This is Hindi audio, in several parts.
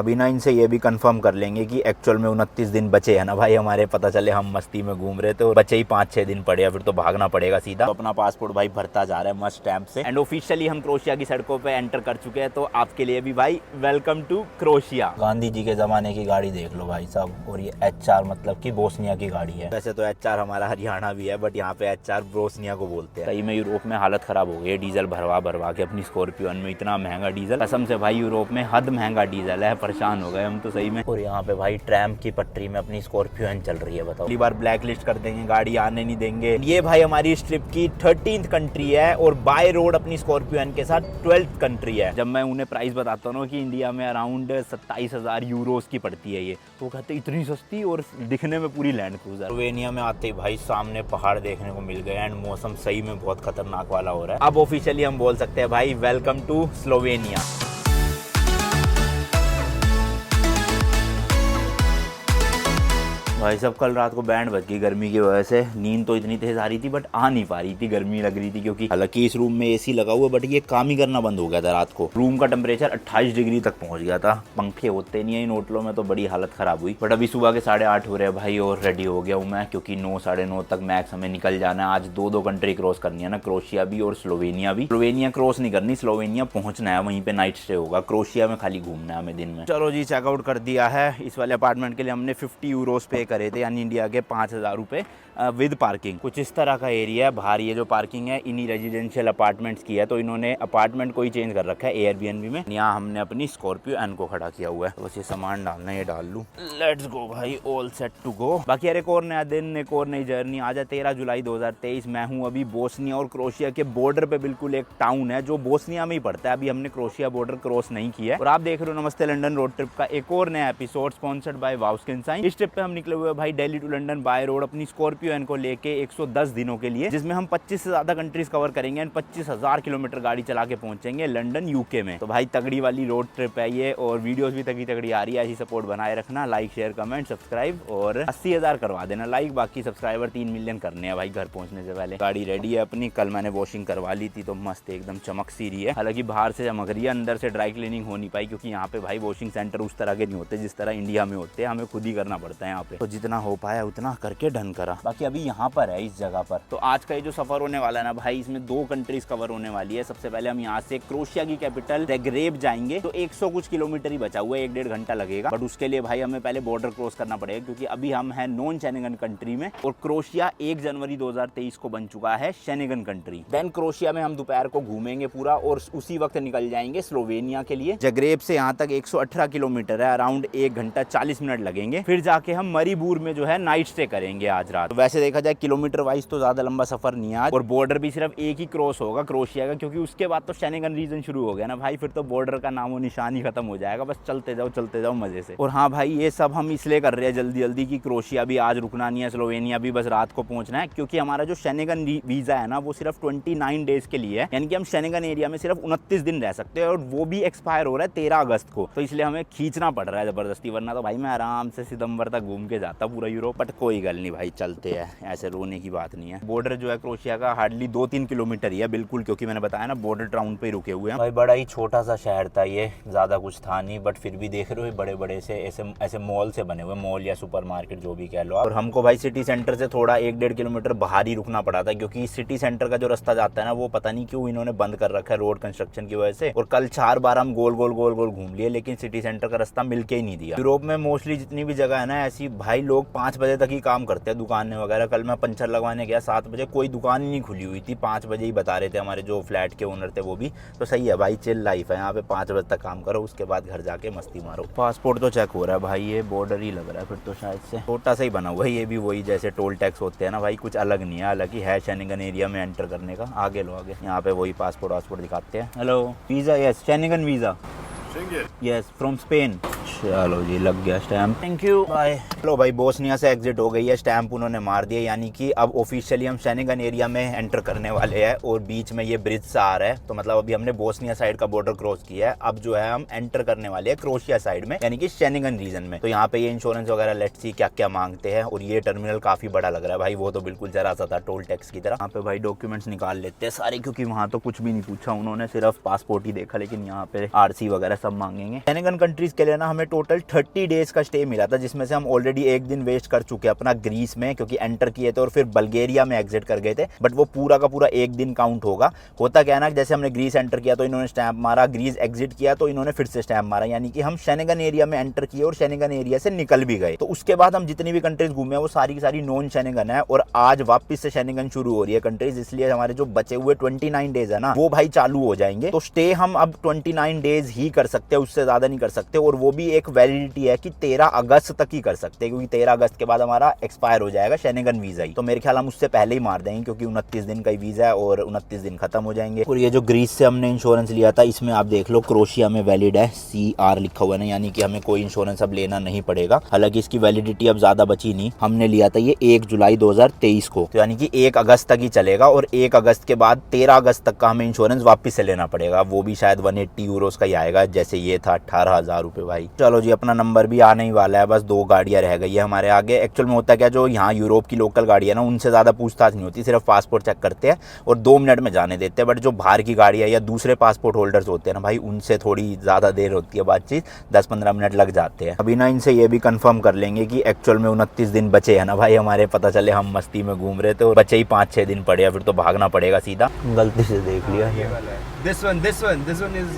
अभी ना इनसे ये भी कंफर्म कर लेंगे कि एक्चुअल में 29 दिन बचे हैं ना भाई हमारे, पता चले हम मस्ती में घूम रहे थे और बचे ही 5-6 दिन पड़े हैं, फिर तो भागना पड़ेगा सीधा। तो अपना पासपोर्ट भाई भरता जा रहा है मस्त स्टैंप से। एंड ऑफिशियली हम क्रोशिया की सड़कों पे एंटर कर चुके हैं। तो आपके लिए भी भाई welcome to crochet. Gandhi ji के जमाने की गाड़ी देख लो भाई साहब, और ये HR मतलब की बोस्निया की गाड़ी है। वैसे तो HR हमारा हरियाणा भी है, बट यहाँ पे HR बोस्निया को बोलते हैं। सही में यूरोप में हालत खराब हो गई है डीजल भरवा के अपनी स्कॉर्पियो में। इतना महंगा डीजल, कसम से भाई यूरोप में हद महंगा डीजल है, परेशान हो गए हम तो सही में। और यहाँ पे भाई ट्रैम की पटरी में अपनी स्कॉर्पियो चल रही है, बताओ। अगली बार ब्लैक लिस्ट कर देंगे, गाड़ी आने नहीं देंगे। ये भाई हमारी इस ट्रिप की 13th कंट्री है और बाय रोड अपनी स्कॉर्पियो के साथ 12th कंट्री है। जब मैं उन्हें प्राइस बताता हूँ कि इंडिया में अराउंड 27,000 यूरोस की पड़ती है ये, तो कहते इतनी सस्ती और दिखने में पूरी लैंड क्रूजर। स्लोवेनिया में आते ही भाई सामने पहाड़ देखने को मिल गए एंड मौसम सही में बहुत खतरनाक वाला हो रहा है। अब ऑफिशियली हम बोल सकते हैं भाई वेलकम टू स्लोवेनिया। भाई सब कल रात को बैंड बज गई गर्मी की वजह से। नींद तो इतनी तेज आ रही थी बट आ नहीं पा रही थी, गर्मी लग रही थी क्योंकि हालांकि इस रूम में AC लगा हुआ बट ये काम ही करना बंद हो गया था रात को। रूम का टेम्परेचर 28 डिग्री तक पहुंच गया था। पंखे होते नहीं है इन होटलों में, तो बड़ी हालत खराब हुई। बट अभी सुबह के 8:30 हो रहे हैं भाई और रेडी हो गया हूँ मैं, क्योंकि 9 साढ़े 9 तक मैक्स हमें निकल जाना है। आज दो कंट्री क्रॉस करनी है ना, क्रोशिया भी और स्लोवेनिया भी। स्लोवेनिया क्रॉस नहीं करनी, स्लोवेनिया पहुंचना है, वहीं पे नाइट स्टे होगा। क्रोशिया में खाली घूमना है हमें दिन में। चलो जी, चेकआउट कर दिया है। इस वाले अपार्टमेंट के लिए हमने 50 यूरोस पे करे थे, यानी इंडिया के 5,000 रुपये विद पार्किंग। कुछ इस तरह का एरिया है बाहर। ये जो पार्किंग है इन्हीं रेजिडेंशियल अपार्टमेंट्स की है, तो इन्होंने अपार्टमेंट को ही चेंज कर रखा है एयरबीएनबी में। यहाँ हमने अपनी स्कॉर्पियो एन को खड़ा किया हुआ है, तो बस ये सामान डालना है, ये डाल लूँ। लेट्स गो भाई, ऑल सेट टू गो। बाकी यार एक और नया दिन, एक और नई जर्नी। आज है 13 जुलाई 2023। मैं हूँ अभी बोस्निया और क्रोशिया के बॉर्डर पे। बिल्कुल एक टाउन है जो बोस्निया में ही पड़ता है। अभी हमने क्रोशिया बॉर्डर क्रॉस नहीं किया है। और आप देख रहे हो नमस्ते लंदन रोड ट्रिप का एक और नया एपिसोड स्पॉन्सर्ड बाय वाउस्किनसाइन। इस ट्रिप पे हम निकले हुए भाई Delhi to London by road अपनी स्कॉर्पियो एन को लेके 110 दिनों के लिए, जिसमें हम 25 से ज्यादा कंट्रीज कवर करेंगे एंड 25,000 किलोमीटर गाड़ी चला के पहुंचेंगे लंदन UK में। तो भाई तगड़ी वाली रोड ट्रिप है ये, और वीडियोस भी तगड़ी आ रही है। ऐसी सपोर्ट बनाए रखना, लाइक शेयर कमेंट सब्सक्राइब, और 80,000 करवा देना लाइक। बाकी सब्सक्राइबर 3 मिलियन करने हैं भाई घर पहुंचने से पहले। गाड़ी रेडी है अपनी, कल मैंने वॉशिंग करवा ली थी तो मस्त एकदम चमक सी रही है। हालांकि बाहर से चमक रही है, अंदर से ड्राई क्लीनिंग हो नहीं पाई, क्योंकि यहाँ पे भाई वॉशिंग सेंटर उस तरह के नहीं होते जिस तरह इंडिया में होते हैं। हमें खुद ही करना पड़ता है यहाँ पे, तो जितना हो पाया उतना करके डन करा। बाकी अभी यहाँ पर है इस जगह पर। तो आज का ये जो सफर होने वाला है ना भाई, इसमें 2 कंट्रीज कवर होने वाली है। सबसे पहले हम यहाँ से क्रोशिया की कैपिटल ज़ाग्रेब जाएंगे, तो 100 कुछ किलोमीटर ही बचा हुआ है, 1-1.5 घंटा लगेगा। बट उसके लिए भाई हमें पहले बॉर्डर क्रॉस करना पड़ेगा, क्योंकि अभी हम हैं नॉन शेंगन कंट्री में, और क्रोशिया 1 जनवरी 2023 को बन चुका है शेंगन कंट्री। देन क्रोशिया में हम दोपहर को घूमेंगे पूरा, और उसी वक्त निकल जाएंगे स्लोवेनिया के लिए। ज़ाग्रेब से यहाँ तक 118 किलोमीटर है, अराउंड 1 घंटा 40 मिनट लगेंगे। फिर जाके हम मरीबूर में जो है नाइट स्टे करेंगे आज रात। तो वैसे देखा जाए किलोमीटर वाइज तो ज्यादा लंबा सफर नहीं है आज, और बॉर्डर भी सिर्फ एक ही क्रॉस होगा क्रोशिया का, क्योंकि उसके बाद तो शेंगन रीजन शुरू हो गया ना भाई, फिर तो बॉर्डर का नामो निशान ही खत्म हो जाएगा। बस चलते जाओ मजे से। और हाँ भाई, ये सब हम इसलिए कर रहे हैं जल्दी कि क्रोशिया भी आज रुकना नहीं है, स्लोवेनिया भी बस रात को पहुंचना है, क्योंकि हमारा जो शेंगन वीजा है ना वो सिर्फ 29 डेज के लिए है, यानी कि हम शेंगन एरिया में सिर्फ 29 दिन रह सकते हैं, और वो भी एक्सपायर हो रहा है 13 अगस्त को। तो इसलिए हमें खींचना पड़ रहा है जबरदस्ती, वरना तो भाई मैं आराम से सितंबर तक घूम के जाता पूरा यूरोप। बट कोई गल नहीं भाई, चलते हैं, ऐसे रोने की बात नहीं है। बॉर्डर जो है क्रोशिया का हार्डली 2-3 किलोमीटर ही है बिल्कुल, क्योंकि मैंने बताया ना बॉर्डर टाउन पे ही रुके हुए हैं भाई। बड़ा ही छोटा सा शहर था ये, ज्यादा कुछ था नहीं, बट फिर भी देख रहे हो बड़े से ऐसे मॉल से बने हुए, मॉल या सुपरमार्केट जो भी कह लो। और हमको भाई सिटी सेंटर से थोड़ा 1-1.5 किलोमीटर बाहर ही रुकना पड़ा था, क्योंकि सिटी सेंटर का जो रास्ता जाता है ना वो पता नहीं क्यों इन्होंने बंद कर रखा है रोड कंस्ट्रक्शन की वजह से। और कल 4 बार हम गोल गोल घूम लिए, लेकिन सिटी सेंटर का रास्ता मिलके ही नहीं दिया। यूरोप में मोस्टली जितनी भी जगह है ना ऐसी, भाई लोग 5 बजे तक ही काम करते हैं, दुकानें वगैरह। कल मैं पंचर लगवाने गया 7 बजे, कोई दुकान ही नहीं खुली हुई थी, 5 बजे ही बता रहे थे हमारे जो फ्लैट के ओनर थे वो भी। तो सही है भाई, चिल लाइफ है यहाँ पे, 5 बजे तक काम करो, उसके बाद घर जाके मस्ती मारो। पासपोर्ट तो चेक हो रहा है भाई, ये बॉर्डर ही लग रहा है फिर तो शायद से। छोटा सा ही बना हुआ है ये भी, वही जैसे टोल टैक्स होते हैं ना भाई, कुछ अलग नहीं है। हालांकि है शेंगन एरिया में एंटर करने का। आगे लो आगे, यहाँ पे वही पासपोर्ट दिखाते हैं। Hello, visa, yes Schengen visa, yes from Spain. चलो जी, लग गया स्टैम्प, थैंक यू, बाय। लो भाई, बोस्निया से एग्जिट हो गई है, स्टैम्प उन्होंने मार दिया, यानी कि अब ऑफिशियली हम शेंगन एरिया में एंटर करने वाले हैं। और बीच में ये ब्रिज सा आ रहा है, तो मतलब अभी हमने बोस्निया साइड का बॉर्डर क्रॉस किया है। अब जो है हम एंटर करने वाले हैं क्रोशिया साइड में, यानी कि शेंगन रीजन में। तो यहाँ पे ये इंश्योरेंस वगैरह लेट्स सी क्या क्या मांगते हैं। और ये टर्मिनल काफी बड़ा लग रहा है भाई, वो तो बिल्कुल जरा सा था टोल टैक्स की तरह। यहाँ पे भाई डॉक्यूमेंट्स निकाल लेते हैं सारे, क्योंकि वहाँ तो कुछ भी नहीं पूछा उन्होंने, सिर्फ पासपोर्ट ही देखा। लेकिन यहाँ पे RC वगैरह सब मांगेंगे। शेंगन कंट्रीज के लिए ना हमें टोटल 30 डेज का स्टे मिला था, जिसमें से हम ऑलरेडी एक दिन वेस्ट कर चुके अपना ग्रीस में, क्योंकि एंटर किए थे और फिर बल्गेरिया में एग्जिट कर गए थे, बट वो पूरा का पूरा एक दिन काउंट होगा। होता क्या है ना, जैसे हमने ग्रीस एंटर किया तो इन्होंने स्टैंप मारा, ग्रीस एग्जिट किया तो इन्होंने फिर से स्टैंप मारा, यानी कि हम शेनेगन एरिया में एंटर किए और शेनेगन एरिया से निकल भी गए। तो उसके बाद हम जितनी भी कंट्रीज घूमे वो सारी की सारी नॉन शेनेगन है, और आज वापस से शेनेगन शुरू हो रही है कंट्रीज, इसलिए हमारे जो बचे हुए 29 डेज है ना वो भाई चालू हो जाएंगे। तो स्टे हम अब 29 डेज ही कर सकते हैं, उससे ज्यादा नहीं कर सकते, और वो भी एक वैलिडिटी है कि 13 अगस्त तक ही कर सकते हैं, क्योंकि 13 अगस्त के बाद हमारा एक्सपायर हो जाएगा शेनेगन वीजा ही। तो मेरे ख्याल हम उससे पहले ही मार देंगे, क्योंकि 29 दिन का ही वीजा है और 29 दिन खत्म हो जाएंगे। और ये जो ग्रीस से हमने इंश्योरेंस लिया था, इसमें आप देख लो क्रोशिया में वैलिड है, CR लिखा हुआ है ना, यानी कि हमें कोई इंश्योरेंस अब लेना नहीं पड़ेगा। हालांकि इसकी वैलिडिटी अब ज्यादा बची नहीं, हमने लिया था ये 1 जुलाई 2023 को, तो यानी कि 1 अगस्त तक ही चलेगा, और 1 अगस्त के बाद 13 अगस्त तक का हमें इंश्योरेंस वापस से लेना पड़ेगा। वो भी शायद 180 यूरोस का ही आएगा, जैसे ये था 18,000 रुपए भाई। चलो जी, अपना नंबर भी आने ही वाला है, बस 2 गाड़ियां रह गई है हमारे आगे। एक्चुअल में होता क्या, जो यहाँ यूरोप की लोकल गाड़ी है ना, उनसे ज्यादा पूछताछ नहीं होती, सिर्फ पासपोर्ट चेक करते हैं और 2 मिनट में जाने देते हैं। बट जो बाहर की गाड़ी है या दूसरे पासपोर्ट होल्डर्स होते हैं ना भाई, उनसे थोड़ी ज्यादा देर होती है बातचीत, 10-15 मिनट लग जाते हैं। अभी ना इनसे ये भी कंफर्म कर लेंगे कि एक्चुअल में 29 दिन बचे है ना भाई हमारे, पता चले हम मस्ती में घूम रहे थे और बचे ही 5-6 दिन पड़े हैं, फिर तो भागना पड़ेगा सीधा। गलती से देख लिया। This one is,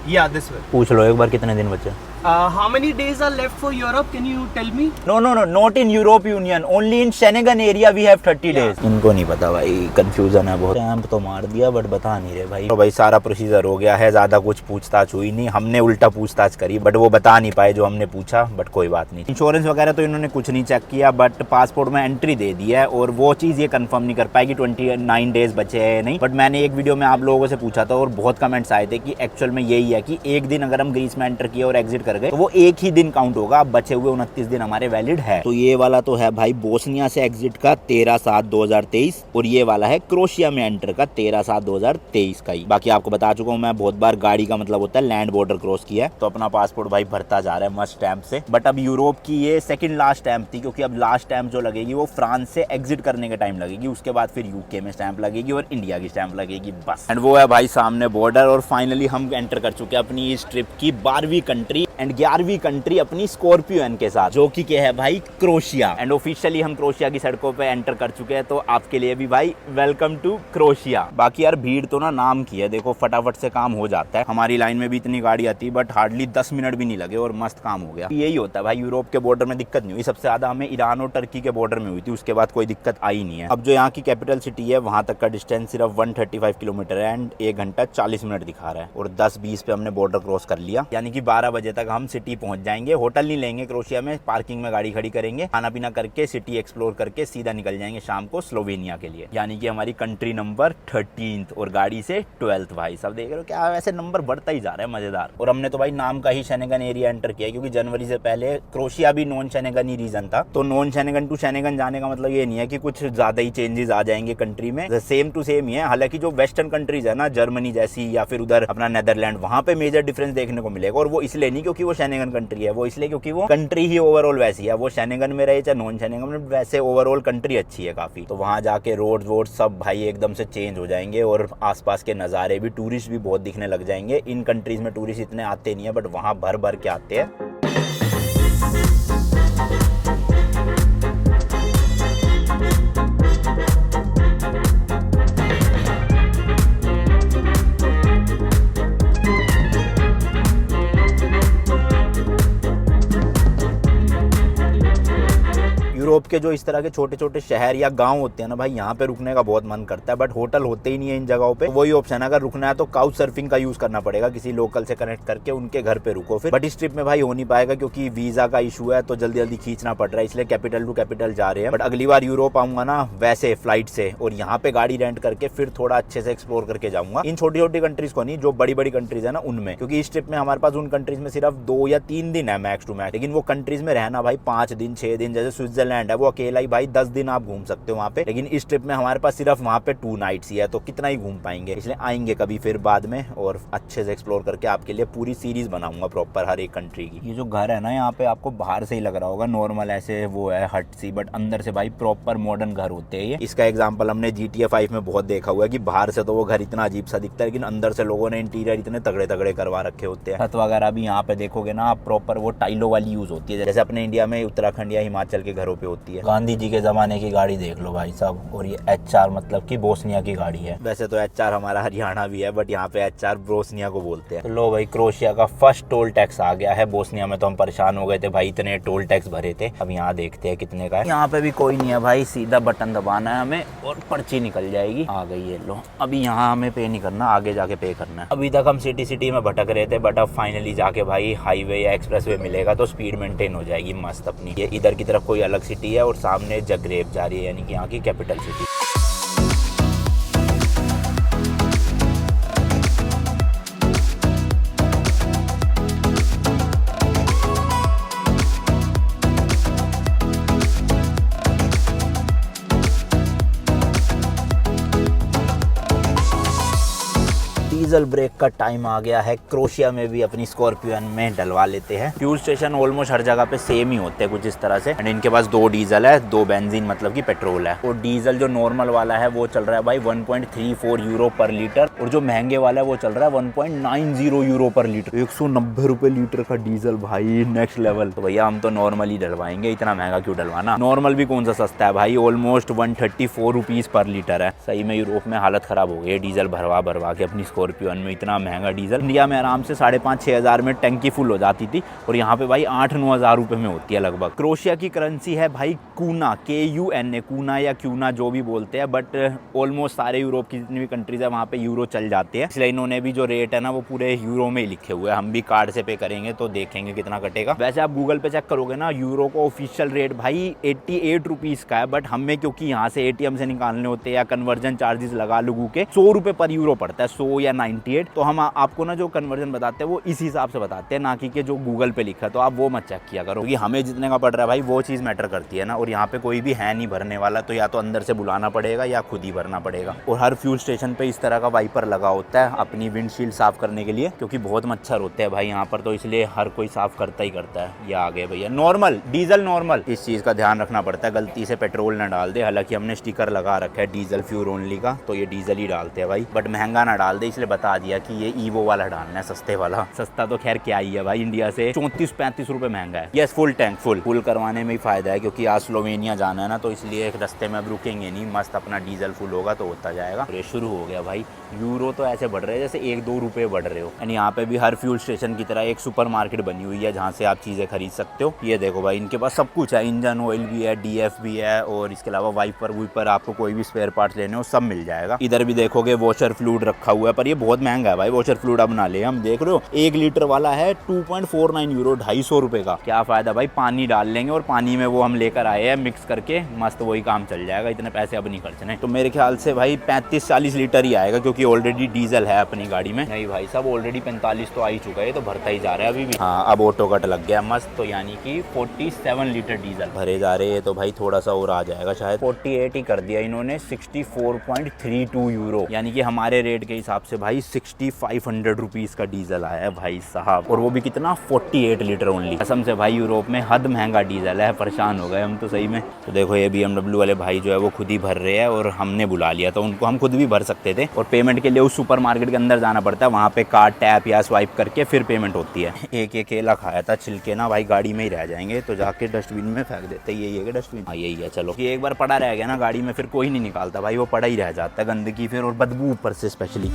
yeah, this one. पूछ लो एक बार कितने दिन बचे। How many days are left for Europe? Can you tell me? No, not in Europe Union. Only in Schengen area we have 30 days. इनको नहीं पता भाई, कंफ्यूजन है बहुत। स्टैंप तो मार दिया बट बता नहीं रहे भाई। तो भाई सारा प्रोसीजर हो गया है, ज्यादा कुछ पूछताछ हुई नहीं, हमने उल्टा पूछताछ करी बट वो बता नहीं पाए जो हमने पूछा, बट कोई बात नहीं। इंश्योरेंस वगैरह तो इन्होंने कुछ नहीं चेक किया, बट पासपोर्ट में एंट्री दे दी है, और वो चीज ये कंफर्म नहीं कर पाई कि 29 डेज बचे है नहीं। बट मैंने एक वीडियो में आप लोगों से पूछा था और बहुत कमेंट्स आए थे कि एक्चुअल में यही है कि एक दिन अगर हम ग्रीस में एंटर किए और एग्जिट कर गए तो वो एक ही दिन काउंट होगा। अब बचे हुए 29 दिन हमारे वैलिड है। तो ये वाला तो है भाई बोस्निया से एग्जिट का 13/7/2023, और ये वाला है क्रोशिया में एंटर का 13/7/2023 का ही। बाकी आपको बता चुका हूँ मैं बहुत बार, गाड़ी का मतलब होता है लैंड बॉर्डर क्रॉस किया है। तो अपना पासपोर्ट भाई भरता जा रहा है मस्त स्टैंप से। बट अब यूरोप की ये सेकंड लास्ट स्टैंप थी, क्योंकि अब लास्ट स्टैंप जो लगेगी वो फ्रांस से एग्जिट करने के टाइम लगेगी, उसके बाद फिर यूके में स्टैंप लगेगी और इंडिया की स्टैंप लगेगी बस। एंड वो है भाई सामने बॉर्डर, और फाइनली हम एंटर कर चुके हैं अपनी इस ट्रिप की 12वीं कंट्री एंड 11वीं कंट्री अपनी स्कॉर्पियो एन के साथ, जो कि क्या है भाई क्रोशिया। एंड ऑफिशियली हम क्रोशिया की सड़कों पे एंटर कर चुके हैं, तो आपके लिए भी भाई वेलकम टू क्रोशिया। बाकी यार भीड़ तो ना नाम की है, देखो फटाफट से काम हो जाता है। हमारी लाइन में भी इतनी गाड़ी आती है बट हार्डली 10 मिनट भी नहीं लगे और मस्त काम हो गया। यही होता है भाई, यूरोप के बॉर्डर में दिक्कत नहीं हुई, सबसे ज्यादा हमें ईरान और टर्की के बॉर्डर में हुई थी, उसके बाद कोई दिक्कत आई नहीं है। अब जो यहाँ की कैपिटल सिटी है वहां तक का डिस्टेंस सिर्फ 135 किलोमीटर है एंड 1 घंटा 40 मिनट दिखा रहा है, और 10-20 पे हमने बॉर्डर क्रॉस कर लिया, यानी कि 12 बजे तक हम सिटी पहुंच जाएंगे। होटल नहीं लेंगे क्रोशिया में, पार्किंग में गाड़ी खड़ी करेंगे, खाना पीना करके सिटी एक्सप्लोर करके सीधा निकल जाएंगे शाम को स्लोवेनिया के लिए, यानी कि हमारी कंट्री नंबर 13th और गाड़ी से 12th। भाई सब देख रहे हो क्या, वैसे नंबर बढ़ता ही जा रहा है, मजेदार। और हमने तो भाई नाम का ही शेनेगन एरिया एंटर किया, क्योंकि जनवरी से पहले क्रोशिया भी नॉन शेनेगन ही रीजन था। तो नॉन शेनेगन टू शेनेगन जाने का मतलब ये नहीं है कि कुछ ज्यादा ही चेंजेस आ जाएंगे कंट्री में, सेम टू सेम ही है। हालांकि जो वेस्टर्न कंट्रीज है ना, जर्मनी जैसी या फिर उधर अपना नेदरलैंड, वहां पे मेजर डिफरेंस देखने को मिलेगा, और वो इसलिए नहीं क्योंकि वो शेनेगन कंट्री है, वो इसलिए क्योंकि वो कंट्री ही ओवरऑल वैसी है, वो शेनेगन में रहे चाहे नॉन शेनेगन में, वैसे ओवरऑल कंट्री अच्छी है काफी। तो वहां जाके रोड वोड सब भाई एकदम से चेंज हो जाएंगे, और आसपास के नज़ारे भी, टूरिस्ट भी बहुत दिखने लग जाएंगे। इन कंट्रीज में टूरिस्ट इतने आते नहीं है, बट वहां भर भर के आते हैं। यूरोप के जो इस तरह के छोटे छोटे शहर या गांव होते हैं ना भाई, यहाँ पे रुकने का बहुत मन करता है, बट होटल होते ही नहीं है इन जगहों पे। वही ऑप्शन है, अगर रुकना है तो काउच सर्फिंग का यूज करना पड़ेगा, किसी लोकल से कनेक्ट करके उनके घर पे रुको फिर। बट इस ट्रिप में भाई हो नहीं पाएगा, क्योंकि वीजा का इशू है, तो जल्दी जल्दी खींचना पड़ रहा है, इसलिए कैपिटल टू कैपिटल जा रहे हैं। बट अगली बार यूरोप आऊंगा ना वैसे फ्लाइट से, और यहाँ पे गाड़ी रेंट करके फिर थोड़ा अच्छे से एक्सप्लोर करके जाऊंगा। इन छोटी छोटी कंट्रीज को नहीं, जो बड़ी बड़ी कंट्रीज है ना उनमें, क्योंकि इस ट्रिप में हमारे पास उन कंट्रीज में सिर्फ 2 या 3 दिन है मैक्स टू मैक्स, लेकिन वो कंट्रीज में रहना भाई 5 दिन 6 दिन, जैसे स्विट्जरलैंड स्विट्जरलैंड है वो अकेला ही भाई 10 दिन आप घूम सकते हो वहाँ पे, लेकिन इस ट्रिप में हमारे पास सिर्फ वहाँ पे 2 नाइट्स ही है, तो कितना ही घूम पाएंगे, इसलिए आएंगे कभी फिर बाद में और अच्छे से एक्सप्लोर करके आपके लिए पूरी सीरीज बनाऊंगा प्रॉपर हर एक कंट्री की। ये जो घर है ना यहाँ पे आपको बाहर से ही लग रहा होगा नॉर्मल ऐसे वो है हट सी, बट अंदर से भाई प्रॉपर मॉडर्न घर होते हैं ये। इसका एग्जांपल हमने GTA 5 में बहुत देखा हुआ है कि बाहर से तो वो घर इतना अजीब सा दिखता है, लेकिन अंदर से लोगों ने इंटीरियर इतने तगड़े तगड़े करवा रखे होते हैं। छत वगैरह भी यहाँ पे देखोगे ना आप प्रॉपर वो टाइलों वाली यूज होती है, जैसे अपने इंडिया में उत्तराखंड या हिमाचल के घरों पे होती है। गांधी जी के जमाने की गाड़ी देख लो भाई साहब, और ये HR मतलब की बोस्निया की गाड़ी है। वैसे तो HR हमारा हरियाणा भी है, बट यहाँ पे HR बोस्निया को बोलते हैं। तो लो भाई क्रोएशिया का फर्स्ट टोल टैक्स आ गया है। बोस्निया में तो हम परेशान हो गए थे भाई, इतने टोल टैक्स भरे थे। अब यहाँ देखते हैं कितने का है। यहाँ पे भी कोई नहीं है भाई, सीधा बटन दबाना है हमें और पर्ची निकल जाएगी। आ गई है लो। अभी यहाँ हमें पे नहीं करना, आगे जाके पे करना है। अभी तक हम सिटी में भटक रहे थे, बट अब फाइनली जाके भाई हाईवे या एक्सप्रेसवे मिलेगा तो स्पीड मेंटेन हो जाएगी मस्त अपनी। ये इधर की तरफ कोई अलग सिटी है और सामने जगरेब जा रही है, यानी कि यहाँ की कैपिटल सिटी। डीजल ब्रेक का टाइम आ गया है। क्रोएशिया में भी अपनी स्कॉर्पियन में डलवा लेते हैं। फ्यूल स्टेशन ऑलमोस्ट हर जगह पे सेम ही होते हैं कुछ इस तरह से। एंड इनके पास 2 डीजल है, 2 बेंजीन मतलब कि पेट्रोल है। और डीजल जो नॉर्मल वाला है वो चल रहा है भाई 1.34 यूरो पर लीटर, और जो महंगे वाला है वो चल रहा है 1.90 यूरो पर लीटर। 190 रुपए लीटर का डीजल भाई, नेक्स्ट लेवल। तो भैया हम तो नॉर्मल ही डलवाएंगे, इतना महंगा क्यों डलवाना। नॉर्मल भी कौन सा सस्ता है भाई, ऑलमोस्ट 134 रुपीज पर लीटर है। सही में यूरोप में हालत खराब हो गई है डीजल भरवा के अपनी स्कॉर्पियन में। इतना महंगा डीजल इंडिया में आराम से 5,500-6 हज़ार में टंकी फुल हो जाती थी, और यहाँ पे भाई 8-9 हज़ार रुपए में होती है लगभग। क्रोएशिया की करेंसी है भाई कूना, KUNA, कूना या क्यूना जो भी बोलते हैं, बट ऑलमोस्ट सारे यूरोप की जितनी भी कंट्रीज है वहाँ पे यूरो चल जाते हैं, इसलिए इन्होंने भी जो रेट है ना वो पूरे यूरो में ही लिखे हुए हैं। हम भी कार्ड से पे करेंगे तो देखेंगे कितना कटेगा। वैसे आप गूगल पे चेक करोगे ना, यूरो का ऑफिशियल रेट भाई 88 रुपीज़ का है, बट हमें क्योंकि यहाँ से ATM से निकालने होते हैं या कन्वर्जन चार्जेस लगा लगू के 100 रुपये पर यूरो पड़ता है, 100 या 98। तो हम आपको ना जो कन्वर्जन बताते हैं वो इस हिसाब से बताते हैं, ना कि जो गूगल पे लिखा है। तो आप वो मत चेक किया करो, क्योंकि हमें जितने का पड़ रहा है भाई वो चीज़ मैटर करती है ना। और यहाँ पे कोई भी है नहीं भरने वाला, तो या तो अंदर से बुलाना पड़ेगा या खुद ही भरना पड़ेगा। और हर फ्यूल स्टेशन पे इस तरह का वाइपर लगा होता है अपनी विंडशील्ड साफ करने के लिए, क्योंकि बहुत मच्छर होते हैं भाई यहाँ पर, तो इसलिए हर कोई साफ करता ही करता है। ये आ गए भैया नॉर्मल डीजल नॉर्मल। इस चीज़ का ध्यान रखना पड़ता है, गलती से पेट्रोल ना डाल दे। हालांकि हमने स्टिकर लगा रखा है डीजल फ्यूल ओनली का, तो ये डीजल ही डालते हैं भाई, बट महंगा ना डाल दे, इसलिए बता दिया कि ये ईवो वाला डालना है, सस्ते वाला। सस्ता तो खैर क्या ही है भाई, इंडिया से 34-35 रुपए महंगा है। यस, फुल टैंक फुल करवाने में ही फायदा है, क्योंकि आज स्लोवेनिया जाना है ना, तो इसलिए एक रास्ते में अब रुकेंगे नहीं, मस्त अपना डीजल फुल होगा तो होता जाएगा। ये शुरू हो गया भाई। यूरो तो ऐसे बढ़ रहे हैं जैसे 1-2 रुपए बढ़ रहे हो। एंड यहाँ पे भी हर फ्यूल स्टेशन की तरह एक सुपर मार्केट बनी हुई है जहाँ से आप चीज़ें खरीद सकते हो। ये देखो भाई, इनके पास सब कुछ है, इंजन ऑयल भी है, DF भी है, और इसके अलावा वाइपर आपको कोई भी स्पेयर पार्ट्स लेने हो सब मिल जाएगा। इधर भी देखोगे वॉशर फ्लूइड रखा हुआ है, पर ये बहुत महंगा है भाई वॉशर फ्लूइड। अब ना ले, हम देख रहे हो 1 लीटर वाला है 2.49 यूरो, 250 रुपए का। क्या फायदा भाई, पानी डाल लेंगे और पानी में वो हम लेकर आए हैं मिक्स करके, मस्त वही काम चल जाएगा। इतने पैसे अब नहीं खर्चने। तो मेरे ख्याल से भाई 35-40 लीटर ही आएगा, क्योंकि ऑलरेडी डीजल है अपनी गाड़ी में। नहीं भाई साहब, ऑलरेडी 45 तो आ ही चुका है, तो भरता ही जा रहा है अभी भी। हाँ, अब ऑटो कट लग गया मस्त, तो यानी कि 47 लीटर डीजल भरे जा रहे हैं। तो भाई थोड़ा सा और आ जाएगा, शायद 48 ही कर दिया इन्होंने। 64.32 यूरो, यानी कि हमारे रेट के हिसाब से भाई 6500 रुपीज का डीजल आया है भाई साहब। और वो भी कितना, 48 लीटर ओनली। कसम से भाई यूरोप में हद महंगा डीजल है, परेशान हो गए हम तो सही में। तो देखो ये BMW वाले भाई जो है वो खुद ही भर रहे हैं, और हमने बुला लिया, तो उनको हम खुद भी भर सकते थे। और पेमेंट के लिए उस सुपर मार्केट के अंदर जाना पड़ता है, वहाँ पे कार्ड टैप या स्वाइप करके फिर पेमेंट होती है। एक केला खाया था, छिलके ना भाई गाड़ी में ही रह जाएंगे, तो जाके डस्टबिन में फेंक देते। यही है डस्टबिन, हाँ यही है। चलो कि एक बार पड़ा रह गया ना गाड़ी में, फिर कोई नहीं निकालता भाई, वो पड़ा ही रह जाता है, गंदगी फिर और बदबू ऊपर से स्पेशली।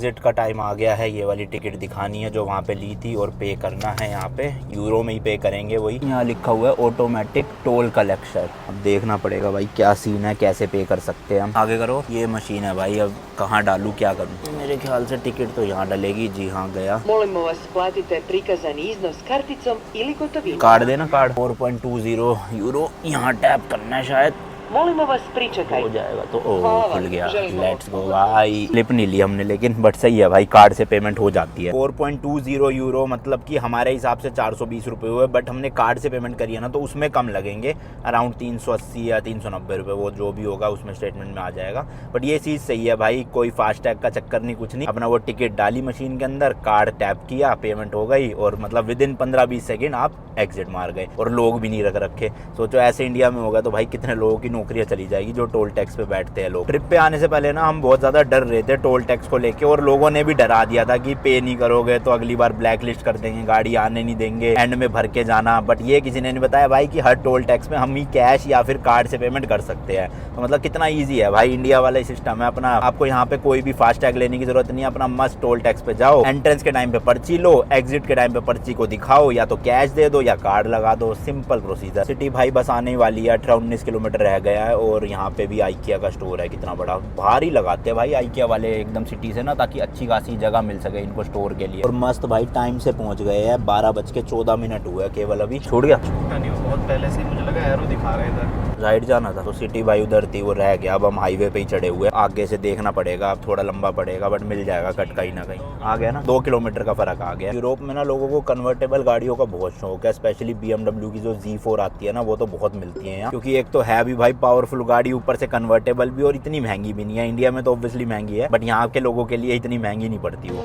एग्जिट का टाइम आ गया है। ये वाली टिकट दिखानी है जो वहाँ पे ली थी और पे करना है। यहाँ पे यूरो में ही पे करेंगे, वही यहाँ लिखा हुआ है ऑटोमेटिक टोल कलेक्शन। अब देखना पड़ेगा भाई क्या सीन है, कैसे पे कर सकते हैं हम। आगे करो, ये मशीन है भाई, अब कहाँ डालूँ क्या करूँ। मेरे ख्याल से टिकट तो यहाँ डलेगी। जी हाँ गया। Molimo vas platite prikazani iznos karticom ili gotovinom. Card देना, कार्ड 4.20 यूरो यहाँ टैप करना है शायद, Molimo vas हो pričekajte. जाएगा तो। ओ हाँ, खुल गया, želim लेट्स गो भाई। स्लिप नहीं ली हमने लेकिन, बट सही है भाई, कार्ड से पेमेंट हो जाती है। 4.20 यूरो मतलब कि हमारे हिसाब से 420 रुपये हुए, बट हमने कार्ड से पेमेंट करी है ना तो उसमें कम लगेंगे, अराउंड 380 या 390 रुपये, वो जो भी होगा उसमें स्टेटमेंट में आ जाएगा। बट ये चीज़ सही है भाई, कोई फास्टैग का चक्कर नहीं, कुछ नहीं। अपना वो टिकट डाली मशीन के अंदर, कार्ड टैप किया, पेमेंट हो गई, और मतलब विद इन 15-20 सेकेंड आप एग्जिट मार गए, और लोग भी नहीं रख रखे। सोचो ऐसे इंडिया में होगा तो भाई कितने लोगों की नौकरियां चली जाएगी जो टोल टैक्स पे बैठते हैं लोग। ट्रिप पे आने से पहले ना हम बहुत ज़्यादा डर रहे थे टोल टैक्स को लेके, और लोगों ने भी डरा दिया था कि पे नहीं करोगे तो अगली बार ब्लैक लिस्ट कर देंगे, गाड़ी आने नहीं देंगे, एंड में भर के जाना। बट ये किसी ने नहीं बताया भाई कि हर टोल टैक्स में हम ही कैश या फिर कार्ड से पेमेंट कर सकते हैं। तो मतलब कितना ईजी है भाई, इंडिया वाला सिस्टम है अपना। आपको यहाँ पे कोई भी फास्टैग लेने की जरूरत नहीं है, अपना मस्त टोल टैक्स पे जाओ, एंट्रेंस के टाइम पे पर्ची लो, एग्जिट के टाइम पे पर्ची को दिखाओ, या तो कैश दे दो या कार्ड लगा दो, सिंपल प्रोसीजर। सिटी भाई बस आने वाली है, 18-19 किलोमीटर रह गया है, और यहाँ पे भी आइकिया का स्टोर है। कितना बड़ा, बाहर ही लगाते हैं भाई आइकिया वाले एकदम सिटी से ना, ताकि अच्छी खासी जगह मिल सके इनको स्टोर के लिए। और मस्त भाई टाइम से पहुंच गए हैं, 12:14 हुए केवल। अभी छूट गया, नहीं, बहुत पहले से ही मुझे लगा एरो दिखा रहे इधर। राइट जाना था तो सिटी भाई उधर थी, वो रह गया। अब हम हाईवे पे ही चढ़े हुए, आगे से देखना पड़ेगा, अब थोड़ा लंबा पड़ेगा बट मिल जाएगा कट कहीं ना कहीं। आ गया ना, 2 किलोमीटर का फर्क आ गया। यूरोप में ना लोगों को कन्वर्टेबल गाड़ियों का बहुत शौक है, स्पेशली BMW की जो Z4 आती है ना, वो तो बहुत मिलती है यहाँ, क्योंकि एक तो है भी भाई पावरफुल गाड़ी, ऊपर से कन्वर्टेबल भी, और इतनी महंगी भी नहीं है। इंडिया में तो ऑब्वियसली महंगी है, बट यहाँ के लोगों के लिए इतनी महंगी नहीं पड़ती वो।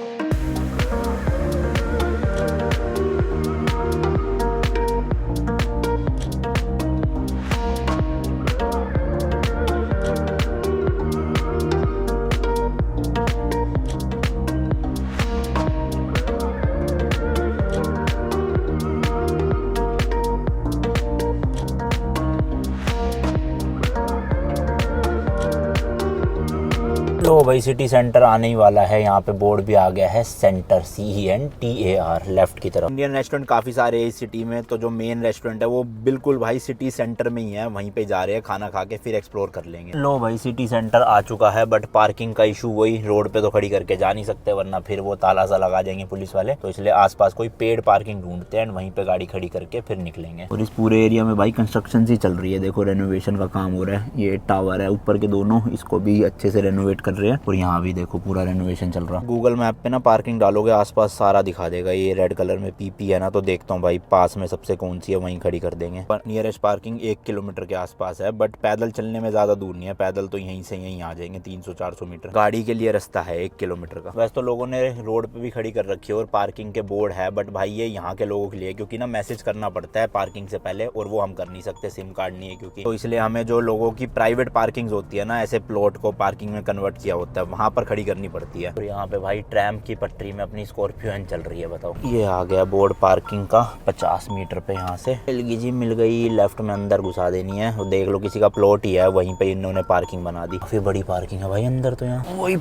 लो भाई सिटी सेंटर आने ही वाला है। यहाँ पे बोर्ड भी आ गया है, सेंटर CENTAR, लेफ्ट की तरफ। इंडियन रेस्टोरेंट काफ़ी सारे हैं इस सिटी में, तो जो मेन रेस्टोरेंट है वो बिल्कुल भाई सिटी सेंटर में ही है, वहीं पे जा रहे हैं, खाना खा के फिर एक्सप्लोर कर लेंगे। लो भाई सिटी सेंटर आ चुका है, बट पार्किंग का इशू, वही रोड पे तो खड़ी करके जा नहीं सकते वरना फिर वो ताला सा लगा जाएंगे पुलिस वाले, तो इसलिए आसपास कोई पेड पार्किंग ढूंढते हैं, वहीं पे गाड़ी खड़ी करके फिर निकलेंगे। और इस पूरे एरिया में भाई कंस्ट्रक्शन ही चल रही है, देखो रेनोवेशन का काम हो रहा है। ये टावर है ऊपर के दोनों, इसको भी अच्छे से रेनोवेट कर रहे हैं, और यहाँ भी देखो पूरा रेनोवेशन चल रहा है। गूगल मैप पे ना पार्किंग डालोगे आसपास सारा दिखा देगा, ये रेड कलर में PP है ना, तो देखता हूँ भाई पास में सबसे कौन सी है, वहीं खड़ी कर देंगे। पर नियरेस्ट पार्किंग 1 किलोमीटर के आसपास है, बट पैदल चलने में ज्यादा दूर नहीं है, पैदल तो यहीं से यहीं आ जाएंगे, 300-400 मीटर गाड़ी के लिए रास्ता है 1 किलोमीटर का। वैसे तो लोगों ने रोड पे भी खड़ी कर रखी है और पार्किंग के बोर्ड है, बट भाई ये यहाँ के लोगों के लिए, क्योंकि ना मैसेज करना पड़ता है पार्किंग से पहले, और वो हम कर नहीं सकते, सिम कार्ड नहीं है क्योंकि, तो इसलिए हमें जो लोगों की प्राइवेट पार्किंग होती है ना, ऐसे प्लॉट को पार्किंग में कन्वर्ट किया होता है, वहां पर खड़ी करनी पड़ती है। और यहाँ पे भाई ट्रैम की पटरी में अपनी स्कॉर्पियो एन चल रही है, बताओ। ये आ गया बोर्ड पार्किंग का 50 मीटर पे, यहाँ से मिल गई, लेफ्ट में अंदर घुसा देनी है। वो देख लो किसी का प्लॉट ही है, वहीं पे इन्होंने पार्किंग बना दी, काफी बड़ी पार्किंग है भाई अंदर तो। यहाँ वही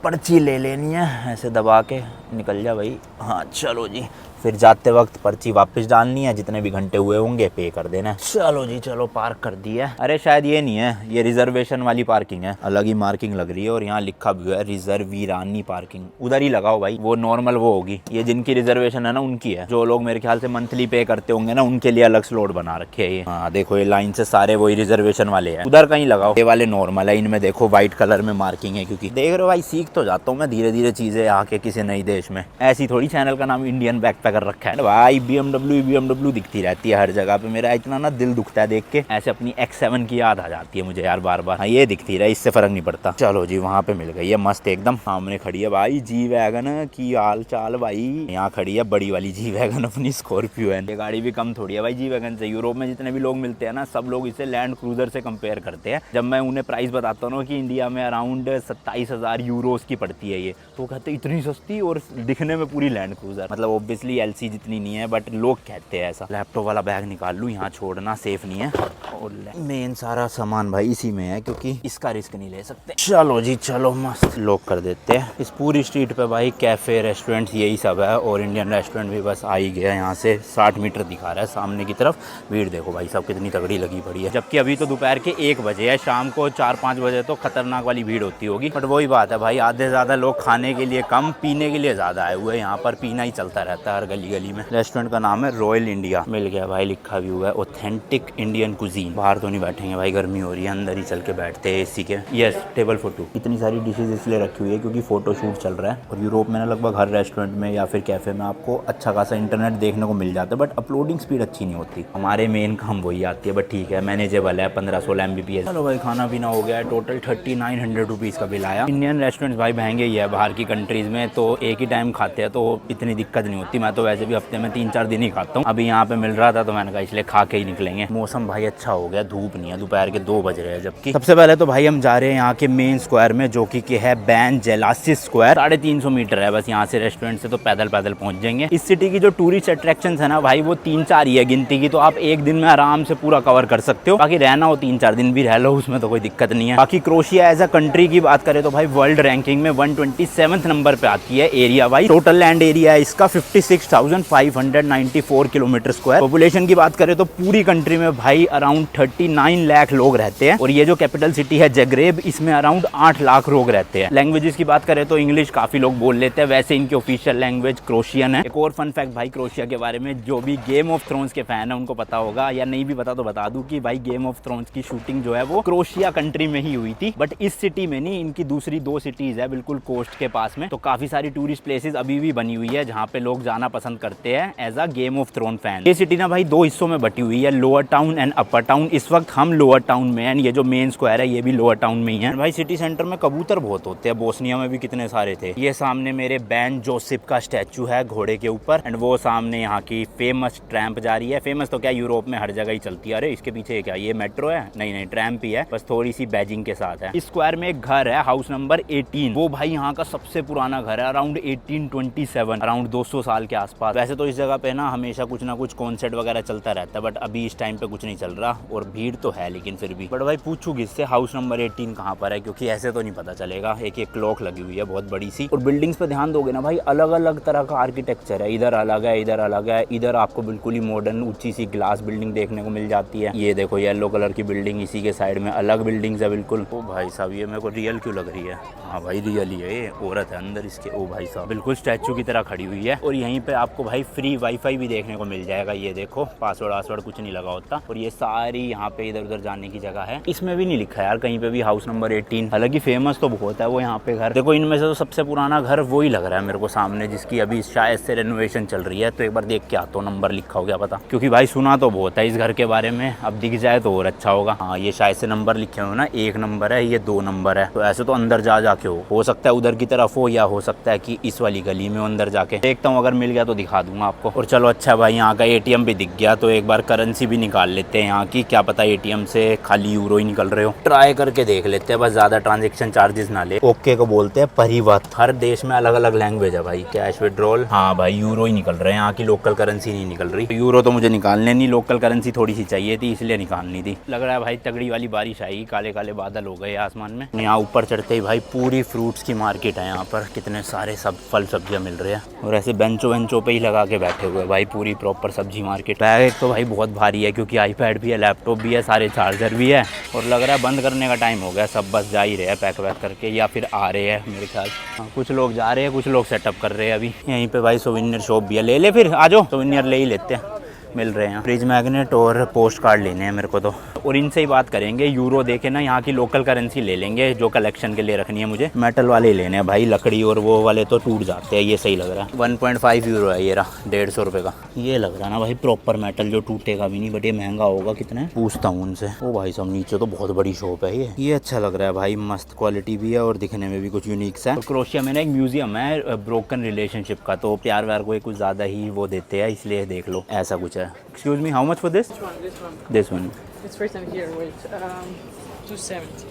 पर्ची ले लेनी है, ऐसे दबा के निकल जा भाई। हाँ चलो जी, फिर जाते वक्त पर्ची वापस डालनी है, जितने भी घंटे हुए होंगे पे कर देना है। चलो जी चलो, पार्क कर दिया। अरे शायद ये नहीं है, ये रिजर्वेशन वाली पार्किंग है, अलग ही मार्किंग लग रही है, और यहाँ लिखा भी है रिजर्वीरानी पार्किंग। उधर ही लगाओ भाई, वो नॉर्मल वो होगी, ये जिनकी रिजर्वेशन है ना उनकी है। जो लोग मेरे ख्याल से मंथली पे करते होंगे ना, उनके लिए अलग स्लॉट बना रखे है ये। हाँ देखो ये लाइन से सारे वही रिजर्वेशन वाले हैं, उधर कहीं लगाओ। ये वाले नॉर्मल है, इनमें देखो व्हाइट कलर में मार्किंग है, क्योंकि देख रहे हो भाई, सीख तो जाता हूँ मैं धीरे धीरे चीजें यहाँ के किसी नई देश में। ऐसी थोड़ी चैनल का नाम इंडियन बैकपैकर रखा है भाई, BMW दिखती रहती है हर जगह पे। मेरा इतना ना दिल दुखता है देख के, ऐसे अपनी X7 की याद आ जाती है मुझे यार बार बार। हाँ, ये दिखती रहे, इससे फर्क नहीं पड़ता। चलो जी, वहाँ पे मिल गई है मस्त एकदम सामने खड़ी है भाई जी वैगन की हाल चाल भाई। यहाँ खड़ी है बड़ी वाली जी वैगन, अपनी स्कॉर्पियो है। ये गाड़ी भी कम थोड़ी है भाई जी वैगन से। यूरोप में जितने भी लोग मिलते हैं ना, सब लोग इसे लैंड क्रूजर से कंपेयर करते हैं। जब मैं उन्हें प्राइस बताता हूँ कि इंडिया में अराउंड 27,000 यूरोस की पड़ती है ये, तो कहते इतनी सस्ती और दिखने में पूरी लैंड क्रूजर। मतलब ऑब्वियसली LC जितनी नहीं है, बट लोग कहते हैं ऐसा। लैपटॉप वाला बैग निकाल लूँ, यहाँ छोड़ना सेफ नहीं है। और मेन सारा सामान भाई इसी में है, क्योंकि इसका रिस्क नहीं ले सकते। चलो जी चलो मस्त लॉक कर देते हैं। इस पूरी स्ट्रीट पे भाई कैफ़े रेस्टोरेंट्स यही सब है, और इंडियन रेस्टोरेंट भी बस आ ही गया। यहाँ से 60 मीटर दिखा रहा है सामने की तरफ। भीड़ देखो भाई साहब कितनी तगड़ी लगी पड़ी है, जबकि अभी तो दोपहर के 1 बजे है। शाम को 4-5 बजे तो खतरनाक वाली भीड़ होती होगी, बट वही बात है भाई, आधे ज़्यादा लोग खाने के लिए कम, पीने के लिए ज़्यादा आए हुए हैं। यहाँ पर पीना ही चलता रहता है हर गली गली में। रेस्टोरेंट का नाम है रॉयल इंडिया, मिल गया भाई, लिखा भी हुआ है ऑथेंटिक इंडियन कुजीन। बाहर तो नहीं बैठेंगे भाई, गर्मी हो रही है, अंदर ही चल के बैठते हैं एसी के। Yes, table for 2। इतनी सारी डिशेज इसलिए रखी हुई है क्योंकि फोटो शूट चल रहा है, और यूरोप में ना लगभग हर रेस्टोरेंट में या फिर कैफे में आपको अच्छा खासा इंटरनेट देखने को मिल जाता है, बट अपलोडिंग स्पीड अच्छी नहीं होती। हमारे मेन काम वही आती है, बट ठीक है, मैनेजेबल है, 15-16 MBPS। चलो भाई, खाना पीना हो गया है। टोटल 3900 रुपीज़ का बिल आया। इंडियन रेस्टोरेंट्स भाई महंगे ही है बाहर की कंट्रीज़ में, तो एक ही टाइम खाते हैं तो इतनी दिक्कत नहीं होती। मैं तो वैसे भी हफ्ते में 3-4 दिन ही खाता हूँ। अभी यहाँ पे मिल रहा था तो मैंने कहा इसलिए खा के ही निकलेंगे। मौसम भाई अच्छा हो गया, धूप नहीं है, दोपहर के 2 बज रहे हैं। जबकि सबसे पहले तो भाई हम जा रहे हैं यहाँ के मेन स्क्वायर में, जो कि है बैन जेलासिस स्क्वायर। 350 मीटर है बस यहाँ से रेस्टोरेंट से, तो पैदल पहुँच जाएंगे। इस सिटी की जो टूरिस्ट अट्रैक्शन है ना भाई, वो 3-4 ही है गिनती की, तो आप एक दिन में आराम से पूरा कवर कर सकते हो। बाकी रहना हो 3-4 दिन भी रह लो, उसमें तो कोई दिक्कत नहीं है। बाकी क्रोशिया एज अ कंट्री की बात करें तो भाई वर्ल्ड रैंकिंग में 127 नंबर पे आती है area wise. Total land area है इसका 56,594 किलोमीटर स्क्वायर। पॉपुलेशन की बात करें तो पूरी कंट्री में भाई अराउंड 39 लाख लोग रहते हैं, और ये जो कैपिटल सिटी है जगरेब, इसमें अराउंड 8 लाख लोग रहते हैं। लैंग्वेजेस की बात करें तो इंग्लिश काफी लोग बोल लेते हैं, वैसे इनकी ऑफिशियल लैंग्वेज क्रोशियन है। एक और फन फैक्ट भाई क्रोशिया के बारे में, जो भी गेम ऑफ थ्रोन्स के फैन है उनको पता होगा, या नहीं भी पता तो बता दूं कि भाई गेम ऑफ थ्रोन्स की शूटिंग जो है वो क्रोशिया कंट्री में ही हुई थी, बट इस सिटी में नहीं, इनकी दूसरी 2 सिटीज है बिल्कुल कोस्ट के पास में। तो काफी सारी टूरिस्ट प्लेसेस अभी भी बनी हुई है जहाँ पे लोग जाना पसंद करते हैं as a Game of Throne fan. ये सिटी ना भाई 2 हिस्सों में बटी हुई है, lower town and upper town. इस वक्त हम लोअर टाउन में हैं, ये जो मेन स्क्वायर है ये भी लोअर टाउन में ही है। भाई सिटी सेंटर में कबूतर बहुत होते हैं, बोस्निया में भी कितने सारे थे। ये सामने मेरे बैन जोसेफ का स्टैचू है घोड़े के ऊपर, एंड वो सामने यहाँ की फेमस ट्रैम्प जा रही है। फेमस तो क्या, यूरोप में हर जगह ही चलती है। अरे इसके पीछे क्या, ये मेट्रो है? नहीं, ट्रैम्प ही है, बस थोड़ी सी बैजिंग के साथ है। इस स्क्वायर में एक घर है, हाउस नंबर 18। वो भाई यहाँ का सबसे पुराना घर है, अराउंड 1827, अराउंड 200 साल के आसपास। वैसे तो इस जगह पे ना हमेशा कुछ ना कुछ कॉन्सर्ट वगैरह चलता रहता है, बट अभी इस टाइम पे कुछ नहीं चल रहा, और भीड़ तो है लेकिन फिर भी। बट भाई पूछू किससे हाउस नंबर 18 कहाँ पर है, क्योंकि ऐसे तो नहीं पता चलेगा। एक क्लॉक लगी हुई है बहुत बड़ी सी, और बिल्डिंग्स पे ध्यान दोगे ना भाई, अलग अलग तरह का आर्किटेक्चर है। इधर अलग है, इधर अलग है, इधर आपको बिल्कुल ही मॉडर्न ऊंची सी ग्लास बिल्डिंग देखने को मिल जाती है। ये देखो येलो कलर की बिल्डिंग, इसी के साइड में अलग बिल्डिंग्स है बिल्कुल। ओ भाई साहब, ये मेरे को रियल क्यों लग रही है? हाँ भाई रियल ही है, ये औरत है अंदर इसके। ओ भाई साहब, बिल्कुल स्टैचू की तरह खड़ी हुई है। और यहीं पे आपको भाई फ्री वाईफाई भी देखने को मिल जाएगा। ये देखो पासवर्ड कुछ नहीं लगा होता, और ये सारी यहाँ पे इधर उधर जाने की जगह है। इसमें भी नहीं लिखा यार कहीं पे भी हाउस नंबर 18। हालांकि फेमस तो बहुत है वो यहाँ पे घर। देखो इनमें से तो सबसे पुराना घर वही लग रहा है मेरे को सामने, जिसकी अभी शायद से रेनोवेशन चल रही है। तो एक बार देख के आता हूँ नंबर लिखा हो गया पता, क्योंकि भाई सुना तो बहुत है इस घर के बारे में। अब दिख जाए तो और अच्छा होगा। हाँ ये शायद से नंबर लिखे हुए ना, 1 नंबर है, ये 2 नंबर है। तो ऐसे तो अंदर जाके हो सकता है उधर की तरफ हो, या हो सकता है कि इस वाली गली में अंदर जाके देखता हूँ। अगर मिल गया तो दिखा दूंगा आपको। और चलो अच्छा भाई, यहाँ का ATM भी दिख गया, तो एक बार करेंसी भी निकाल लेते हैं यहाँ की। क्या पता ATM से खाली यूरो ही निकल रहे हो, ट्राई करके देख लेते हैं, बस ज्यादा ट्रांजेक्शन चार्जेस ना ले। ओके को बोलते हैं परिवत। हर देश में अलग अलग लैंग्वेज है भाई। कैश विड्रॉल, हाँ भाई यूरो ही निकल रहे हैं, यहाँ की लोकल करेंसी नहीं निकल रही। यूरो तो मुझे निकालने नहीं, लोकल करेंसी थोड़ी सी चाहिए थी इसलिए निकालनी थी। लग रहा है भाई तगड़ी वाली बारिश आएगी, काले काले बादल हो गए आसमान में। यहाँ ऊपर चढ़ते ही भाई पूरी फ्रूट्स की मार्केट है। यहाँ पर कितने सारे सब फल सब्जियाँ मिल रहे हैं, और ऐसे बेंचों पे ही लगा के बैठे हुए भाई, पूरी प्रॉपर सब्जी मार्केट। बैग तो भाई बहुत भारी है, क्योंकि आईपैड भी है, लैपटॉप भी है, सारे चार्जर भी है, और लग रहा है बंद करने का टाइम हो गया। सब बस जा ही रहे हैं पैक वैक करके, या फिर आ रहे हैं मेरे ख्याल। हाँ, कुछ लोग जा रहे हैं, कुछ लोग सेटअप कर रहे हैं अभी। यहीं पे भाई सोविनियर शॉप भी है, ले ले फिर आ जाओ, सोविनियर ले ही लेते हैं, मिल रहे हैं। फ्रिज मैग्नेट और पोस्ट कार्ड लेने हैं मेरे को तो, और इनसे ही बात करेंगे। यूरो देखे ना, यहाँ की लोकल करेंसी ले लेंगे जो कलेक्शन के लिए रखनी है मुझे। मेटल वाले ही लेने हैं भाई, लकड़ी और वो वाले तो टूट जाते हैं। ये सही लग रहा है, 1.5 यूरो है ये रहा, 150 रुपये का। ये लग रहा है ना भाई प्रॉपर मेटल, जो टूटेगा भी नहीं, बट ये महंगा होगा। कितना है पूछता हूँ उनसे। ओ भाई साहब नीचे तो बहुत बड़ी शॉप है ये अच्छा लग रहा है भाई, मस्त क्वालिटी भी है और दिखने में भी कुछ यूनिक है। तो क्रोशिया में ना एक म्यूजियम है ब्रोकन रिलेशनशिप का, तो प्यार व्यार को कुछ ज़्यादा ही वो देते हैं, इसलिए देख लो ऐसा कुछ है। Excuse me, how much for this? This one. It's written here, wait, 270.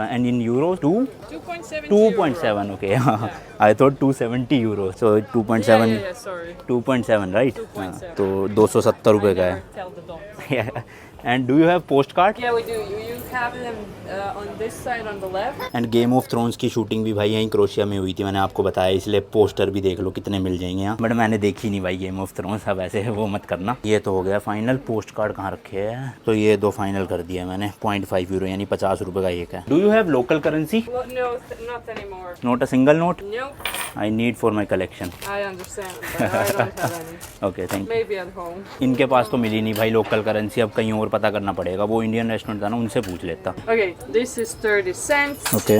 And in euros, 2.7 2.7, okay. I thought 270 euros. So 2.7. Yeah, sorry. 2.7, right? 2.7. तो 270 रुपये का है. Tell the dog. Yeah. And do you have postcard? Yeah, we do. You have them on this side on the left. End game of thrones की शूटिंग भी भाई यहीं क्रोशिया में हुई थी, मैंने आपको बताया, इसलिए पोस्टर भी देख लो कितने मिल जाएंगे यहाँ। बट मैंने देखी नहीं भाई गेम ऑफ थ्रोन्स, अब ऐसे वो मत करना। ये तो हो गया फाइनल। पोस्ट कार्ड कहाँ रखे हैं? तो ये 2 फाइनल कर दिया मैंने। 0.5 यूरो यानी 50 रुपये का एक है। Do you have local currency? Well, no, not anymore. Note a single note? No, I need for my collection. I understand, but I don't have any. Okay thank. Maybe at home. इनके पास तो मिली नहीं भाई लोकल करेंसी, अब कहीं और पता करना पड़ेगा। वो इंडियन रेस्टोरेंट था ना, उनसे पूछ लेता। Okay, this is 30 cents. Okay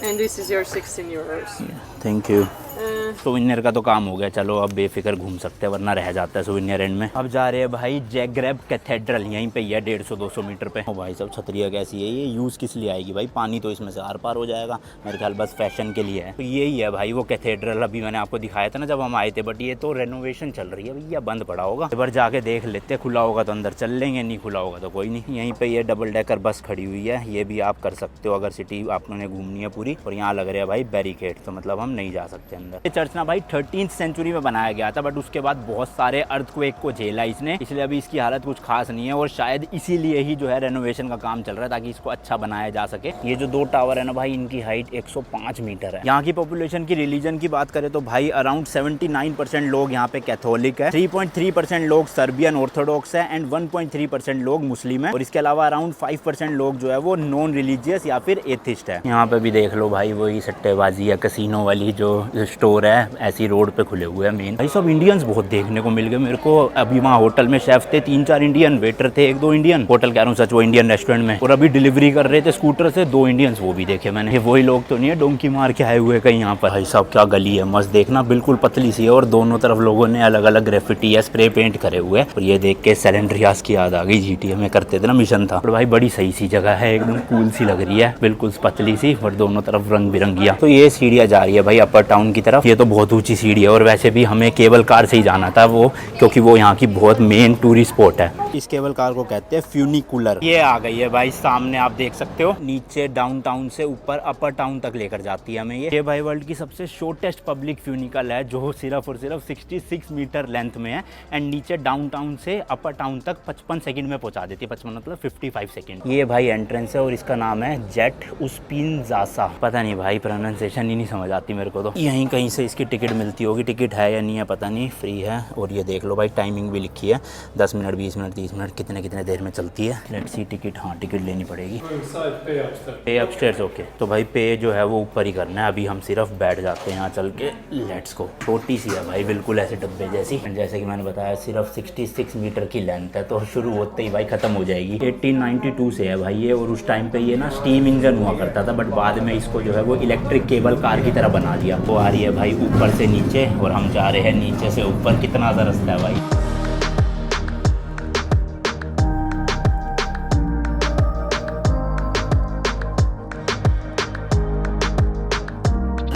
And this is your 16 euros. Thank you. Uh, souvenir का तो काम हो गया, चलो अब बेफिक्र घूम सकते हैं, वरना रह जाता है सोविनियर एंड में। अब जा रहे हैं भाई जैग्रेब कैथेड्रल, यहीं पे ही है 150-200 मीटर पे। ओ भाई सब छतरिया कैसी है ये? यूज़ किस लिए आएगी भाई? पानी तो इसमें से आर पार हो जाएगा, मेरे ख्याल बस फैशन के लिए है। तो यही है भाई वो कैथेड्रल, अभी मैंने आपको दिखाया था ना जब हम आए थे। बट ये तो रेनोवेशन चल रही है भैया, बंद पड़ा होगा। एक बार जाके देख लेते, खुला होगा तो अंदर चल लेंगे, नहीं खुला होगा तो कोई नहीं। यहीं पे ये डबल डेकर बस खड़ी हुई है, ये भी आप कर सकते हो अगर सिटी आपने घूमनी है पूरी। और यहाँ लग रहा है भाई बैरिकेड, तो मतलब हम नहीं जा सकते अंदर। ये चर्च ना भाई 13th सेंचुरी में बनाया गया था, बट उसके बाद बहुत सारे अर्थक्वेक को झेला इसने, इसलिए अभी इसकी हालत कुछ खास नहीं है। और शायद इसीलिए ही जो है रेनोवेशन का काम चल रहा है, ताकि इसको अच्छा बनाया जा सके। ये जो 2 टावर है ना भाई, इनकी हाइट 105 मीटर है। यहाँ की पॉपुलेशन की रिलीजन की बात करें तो भाई अराउंड 79% लोग यहाँ पे कैथोलिक है, 3.3% लोग सर्बियन ऑर्थोडॉक्स है, एंड 1.3% लोग मुस्लिम है। और इसके अलावा अराउंड 5% लोग जो है वो नॉन रिलीजियस या फिर एथिस्ट है। यहाँ पे भी देख लो भाई वही सट्टेबाजी या कसिनो वाली जो स्टोर है, ऐसी रोड पे खुले हुए हैं मेन। भाई सब इंडियंस बहुत देखने को मिल गए मेरे को। अभी वहाँ होटल में शेफ थे 3-4 इंडियन, वेटर थे 1-2 इंडियन, होटल कह रहा हूँ सच, वो इंडियन रेस्टोरेंट में। और अभी डिलीवरी कर रहे थे स्कूटर से 2 इंडियंस, वो भी देखे मैंने। ये वही लोग तो नहीं है डोंकी मार के आए हुए कहीं यहाँ पर। भाई साहब क्या गली है, मस्त देखना, बिल्कुल पतली सी है, और दोनों तरफ लोगों ने अलग अलग ग्रेफिटी या स्प्रे पेंट करे हुए। और ये देख के सैलेंड्रियास की याद आ गई, GTA में करते थे ना मिशन था। और भाई बड़ी सही सी जगह है, एकदम कूल सी लग रही है, बिल्कुल पतली सी, और दोनों तरफ रंग बिरंगिया। तो ये सीढ़ियाँ जा रही है भाई अपर टाउन की तरफ। ये तो बहुत ऊंची सीढ़ी है, और वैसे भी हमें केबल कार से ही जाना था वो, क्योंकि वो यहाँ की बहुत मेन टूरिस्ट स्पॉट है। इस केबल कार को कहते हैं फ्यूनिकुलर। ये आ गई है भाई सामने, आप देख सकते हो, नीचे डाउनटाउन से ऊपर अपर टाउन तक लेकर जाती है हमें। ये भाई वर्ल्ड की सबसे शॉर्टेस्ट पब्लिक फ्यूनिकल है, जो सिर्फ और सिर्फ 66 मीटर लेंथ में है, एंड नीचे डाउनटाउन से अपर टाउन तक 55 सेकंड में पहुंचा देती है। 55 मतलब 55 सेकंड। ये भाई एंट्रेंस है, और इसका नाम है जेट उस्पिनज़ासा। पता नहीं भाई प्रोनाउंसिएशन ही नहीं समझ आती मेरे को। तो यहीं कहीं से इसकी टिकट मिलती होगी, टिकट है या नहीं है पता नहीं, फ्री है। और ये देख लो भाई टाइमिंग भी लिखी है, 10 मिनट, 20 मिनट, 30 मिनट, कितने कितने देर में चलती है। लेट्स सी टिकट, हाँ टिकट लेनी पड़ेगी। पे अपस्टेयर्स, ओके। तो भाई पे जो है वो ऊपर ही करना है, अभी हम सिर्फ बैठ जाते हैं यहाँ चल के। Let's go. छोटी सी है भाई, बिल्कुल ऐसे डब्बे जैसी। जैसे कि मैंने बताया सिर्फ 66 मीटर की लेंथ है, तो शुरू होते ही भाई खत्म हो जाएगी। 1892 से है भाई ये, और उस टाइम पे ये ना स्टीम इंजन हुआ करता था, बट बाद में इसको जो है वो इलेक्ट्रिक केबल कार की तरह बना दिया। वो आ रही है भाई ऊपर से नीचे, और हम जा रहे हैं नीचे से ऊपर। कितना ज़रा रास्ता है भाई।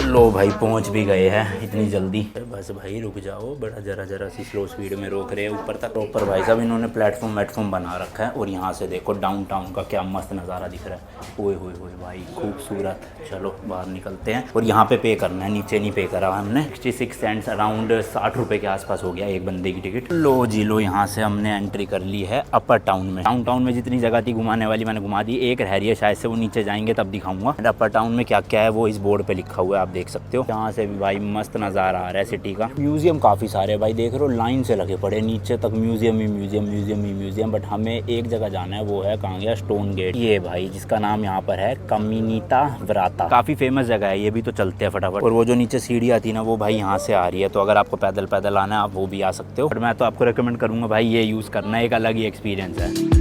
लो भाई पहुंच भी गए हैं इतनी जल्दी। बस भाई रुक जाओ, बड़ा जरा सी स्लो स्पीड में रोक रहे हैं ऊपर तक। ऊपर भाई साहब इन्होंने प्लेटफॉर्म बना रखा है, और यहाँ से देखो डाउनटाउन का क्या मस्त नज़ारा दिख रहा है। ओए होए होए भाई खूबसूरत। चलो बाहर निकलते हैं, और यहाँ पे करना है, नीचे नहीं पे करा हमने। 66 सेंट्स अराउंड 60 रुपये के आसपास हो गया एक बंदे की टिकट। लो जी लो, यहाँ से हमने एंट्री कर ली है अपर टाउन में। डाउनटाउन में जितनी जगह थी घुमाने वाली मैंने घुमा दी, एक रह रही है शायद से, वो नीचे जाएंगे तब दिखाऊंगा। अपर टाउन में क्या क्या है वो इस बोर्ड पे लिखा हुआ है, आप देख सकते हो। यहाँ से भी भाई मस्त नज़ारा आ रहा है सिटी का। म्यूजियम काफ़ी सारे भाई देख रहे हो, लाइन से लगे पड़े नीचे तक, museum he museum, museum he museum. But हमें एक जगह जाना है, वो है कहाँ गया, स्टोन गेट। ये भाई जिसका नाम यहाँ पर है कम्युनिटा वराता, काफ़ी फेमस जगह है ये भी। तो चलते हैं फटाफट। और वो जो नीचे सीढ़ी आती है ना, वो भाई यहाँ से आ रही है, तो अगर आपको पैदल पैदल आना है आप वो भी आ सकते हो। बट मैं तो आपको रिकमेंड करूँगा भाई ये यूज़ करना, एक अलग ही एक्सपीरियंस है।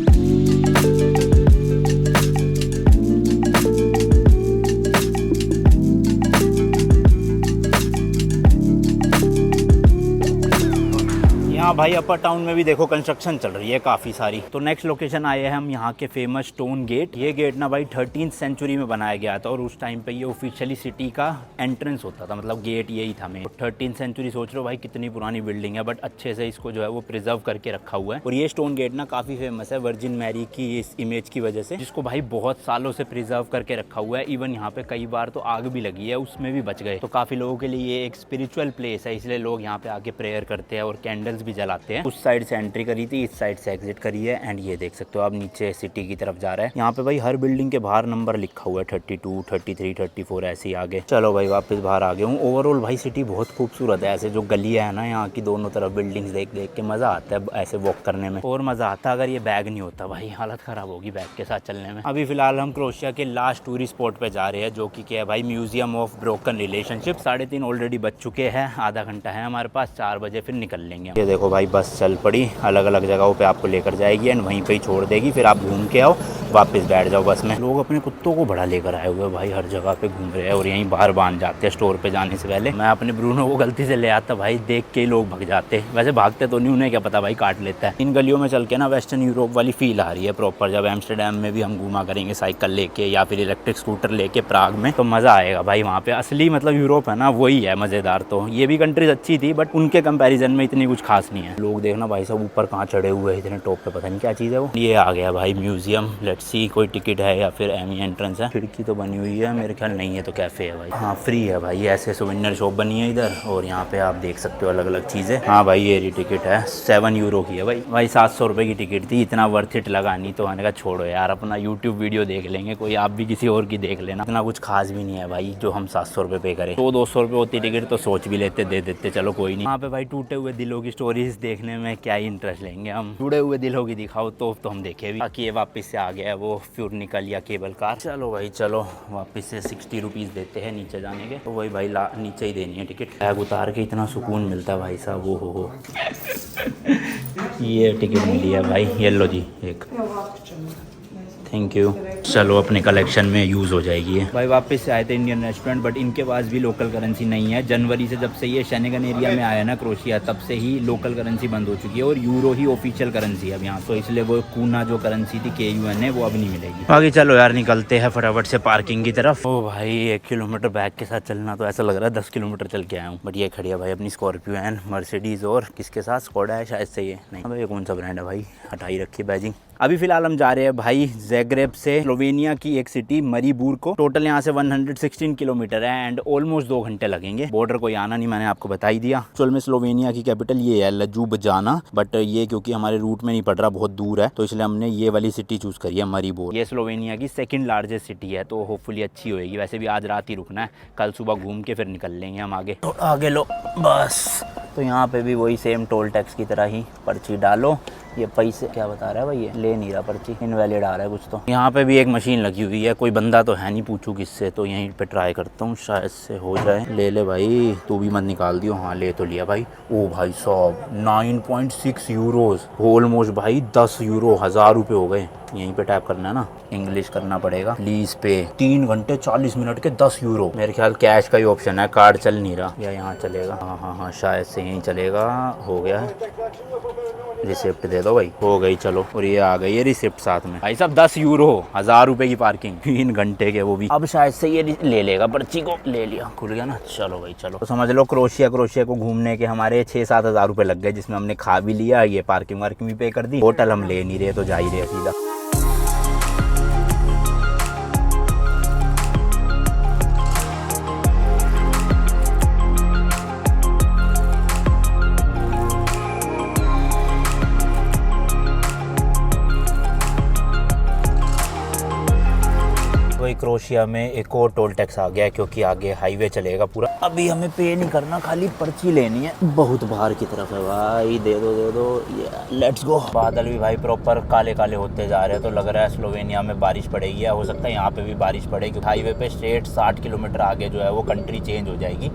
हाँ भाई अपर टाउन में भी देखो कंस्ट्रक्शन चल रही है काफ़ी सारी। तो नेक्स्ट लोकेशन आए हैं हम यहाँ के फेमस स्टोन गेट। ये गेट ना भाई 13th सेंचुरी में बनाया गया था, और उस टाइम पे ये ऑफिशियली सिटी का एंट्रेंस होता था, मतलब गेट यही था। मैं 13th सेंचुरी सोच रहे हो भाई कितनी पुरानी बिल्डिंग है, बट अच्छे से इसको जो है वो प्रिजर्व करके रखा हुआ है। और ये स्टोन गेट ना काफ़ी फेमस है वर्जिन मैरी की इस इमेज की वजह से, जिसको भाई बहुत सालों से प्रिजर्व करके रखा हुआ है। इवन यहाँ पे कई बार तो आग भी लगी है, उसमें भी बच गए। तो काफ़ी लोगों के लिए ये एक स्पिरिचुअल प्लेस है, इसलिए लोग यहाँ पे आके प्रेयर करते हैं और कैंडल्स भी जलाते हैं। उस साइड से एंट्री करी थी, इस साइड से एग्जिट करी है। एंड ये देख सकते हो आप नीचे सिटी की तरफ जा रहा है। यहाँ पे भाई हर बिल्डिंग के बाहर नंबर लिखा हुआ है 32, 33, 34 ऐसे ही आगे। चलो भाई वापस बाहर आ गया हूँ। ओवरऑल भाई सिटी बहुत खूबसूरत है। ऐसे जो गलियाँ है ना यहाँ की, दोनों तरफ बिल्डिंग्स देख देख के मज़ा आता है ऐसे वॉक करने में। और मज़ा आता अगर ये बैग नहीं होता, भाई हालत ख़राब होगी बैग के साथ चलने में। अभी फिलहाल हम क्रोएशिया के लास्ट टूरिस्ट स्पॉट पे जा रहे हैं, जो कि क्या है भाई, museum of broken relationship. 3:30 already बज चुके हैं, आधा घंटा है हमारे पास, 4 बजे फिर निकल लेंगे। ये देखो भाई बस चल पड़ी, अलग अलग जगहों पे आपको लेकर जाएगी एंड वहीं पे ही छोड़ देगी। फिर आप घूम के आओ, वापस बैठ जाओ बस में। लोग अपने कुत्तों को बड़ा लेकर आए हुए भाई, हर जगह पे घूम रहे हैं और यहीं बाहर बांध जाते हैं स्टोर पे जाने से पहले। मैं अपने ब्रूनो को गलती से ले आता भाई, देख के ही लोग भाग जाते। वैसे भागते तो नहीं, उन्हें क्या पता भाई काट लेता है। इन गलियों में चल के ना वेस्टर्न यूरोप वाली फील आ रही है प्रॉपर। जब एम्स्टर्डम में भी हम घूमा करेंगे साइकिल लेके या फिर इलेक्ट्रिक स्कूटर लेके प्राग में, तो मज़ा आएगा भाई वहाँ पे। असली मतलब यूरोप है ना, वही है मज़ेदार। तो ये भी कंट्रीज अच्छी थी बट उनके कंपैरिजन में इतनी कुछ खास नहीं है। लोग देखना भाई सब ऊपर कहाँ चढ़े हुए हैं इतने टॉप पे, पता नहीं क्या चीज़ है वो। ये आ गया भाई म्यूजियम, लेट्स सी कोई टिकट है या फिर एमी एंट्रेंस है। खिड़की तो बनी हुई है, मेरे ख्याल नहीं है तो कैफ़े है भाई। हाँ फ्री है भाई, ऐसे सोवेनियर शॉप बनी है इधर और यहाँ पे आप देख सकते हो अलग अलग चीज़ें। हाँ भाई ये टिकट है 7 यूरो की है भाई 700 रुपये की टिकट थी। इतना वर्थ इट लगा नहीं तो मैंने कहा छोड़ो यार, अपना यूट्यूब वीडियो देख लेंगे कोई, आप भी किसी और की देख लेना। इतना कुछ खास भी नहीं है भाई जो हम 700 रुपये पे करें। 200 रुपये होती टिकट तो सोच भी लेते, दे देते, चलो कोई नहीं। वहाँ पे भाई टूटे हुए दिलों की स्टोरीज देखने में क्या ही इंटरेस्ट लेंगे हम, टूटे हुए दिलों की दिखाओ तो हम देखे भी। बाकी ये वापस से आ गया है वो फ्यूनिकल या केबल कार। चलो भाई चलो वापस से 60 रुपीज़ देते हैं नीचे जाने के, तो वही भाई नीचे ही देनी है टिकट। बैग उतार के इतना सुकून मिलता है भाई साहब, वो हो ये टिकट मिली है भाई, ये लो जी एक, थैंक यू। चलो अपने कलेक्शन में यूज़ हो जाएगी ये। भाई वापस से आए थे इंडियन रेस्टोरेंट, बट इनके पास भी लोकल करेंसी नहीं है। जनवरी से जब से ये शेनेगन एरिया में आया ना क्रोएशिया, तब से ही लोकल करेंसी बंद हो चुकी है और यूरो ही ऑफिशियल करेंसी है अब यहाँ। तो इसलिए वो कूना जो करेंसी थी KUN है वो अब नहीं मिलेगी। बाकी चलो यार निकलते हैं फटाफट से पार्किंग की तरफ। ओ भाई 1 किलोमीटर बैग के साथ चलना तो ऐसा लग रहा है 10 किलोमीटर चल के आया हूँ। बट ये खड़ी है भाई अपनी स्कॉर्पियो एंड मर्सिडीज़, और किसके साथ, स्कोडा है शायद से। ये नहीं, अब ये कौन सा ब्रांड है भाई, हटाई रखी बैजिंग। अभी फिलहाल हम जा रहे हैं भाई ज़ैग्रेब से स्लोवेनिया की एक सिटी मरीबूर को। टोटल यहाँ से 116 किलोमीटर है एंड ऑलमोस्ट 2 घंटे लगेंगे। बॉर्डर कोई आना नहीं, मैंने आपको बता ही दिया। एक्चुअल में स्लोवेनिया की कैपिटल ये है लजुब्जाना, बट ये क्योंकि हमारे रूट में नहीं पड़ रहा, बहुत दूर है, तो इसलिए हमने ये वाली सिटी चूज़ करी है मरीबूर। ये स्लोवेनिया की 2nd लार्जेस्ट सिटी है, तो होपफुली अच्छी होएगी। वैसे भी आज रात ही रुकना है, कल सुबह घूम के फिर निकल लेंगे हम आगे। तो आगे लो बस। तो यहाँ पे भी वही सेम टोल टैक्स की तरह ही पर्ची डालो। ये पैसे क्या बता रहा है भाई, ये ले नहीं रहा पर्ची, इनवैलिड आ रहा है कुछ। तो यहाँ पे भी एक मशीन लगी हुई है, कोई बंदा तो है नहीं, पूछूं किससे, तो यहीं पे ट्राई करता हूँ, शायद से हो जाए। ले ले भाई, तू भी मत निकाल दियो। हाँ ले तो लिया भाई। ओ भाई साहब 9.6 यूरोज, ऑलमोस्ट भाई 10 यूरो, 1000 रुपये हो गए। यहीं पे टैप करना है ना, इंग्लिश करना पड़ेगा। प्लीज पे 3 घंटे 40 मिनट के 10 यूरो। मेरे ख्याल कैश का ही ऑप्शन है, कार्ड चल नहीं रहा, या यहाँ चलेगा। हाँ शायद से यहीं चलेगा। हो गया है, रिसिप्ट दे दो भाई। हो गई चलो, और ये आ गई है रिसिप्ट साथ में। भाई साहब 10 यूरो, 1000 रुपए की पार्किंग, 3 घंटे के वो भी। अब शायद से ये ले लेगा पर्ची को, ले लिया, खुल गया ना। चलो भाई चलो। तो समझ लो क्रोएशिया को घूमने के हमारे 6-7 हज़ार रुपये लग गए, जिसमें हमने खा भी लिया, ये पार्किंग वार्किंग भी पे कर दी। होटल हम ले नहीं रहे तो जा ही रहे सीधा। क्रोएशिया में एक और टोल टैक्स आ गया है, क्योंकि आगे हाईवे चलेगा पूरा। अभी हमें पे नहीं करना, खाली पर्ची लेनी है। बहुत बाहर की तरफ है भाई, दे दो लेट्स गो। बादल भी भाई प्रॉपर काले काले होते जा रहे हैं, तो लग रहा है स्लोवेनिया में बारिश पड़ेगी, या हो सकता है यहाँ पे भी बारिश पड़े, क्योंकि हाईवे पे स्ट्रेट 60 किलोमीटर आगे जो है वो कंट्री चेंज हो जाएगी।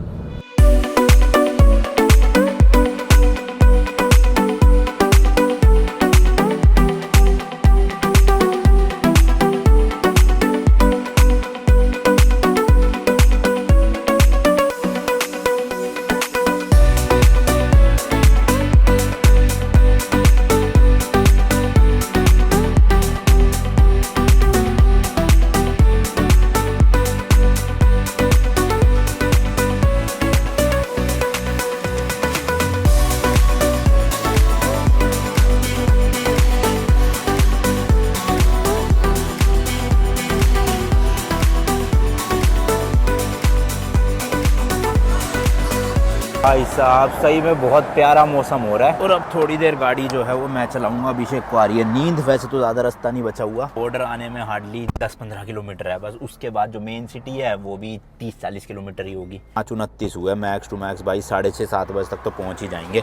साहब सही में बहुत प्यारा मौसम हो रहा है। और अब थोड़ी देर गाड़ी जो है वो मैं चलाऊंगा, अभिषेक को आ रही है नींद। वैसे तो ज़्यादा रास्ता नहीं बचा हुआ, बॉर्डर आने में हार्डली 10-15 किलोमीटर है बस। उसके बाद जो मेन सिटी है वो भी 30-40 किलोमीटर ही होगी। 5:29 हुआ है, मैक्स टू मैक्स भाई 6:30-7 बजे तक तो पहुँच ही जाएंगे।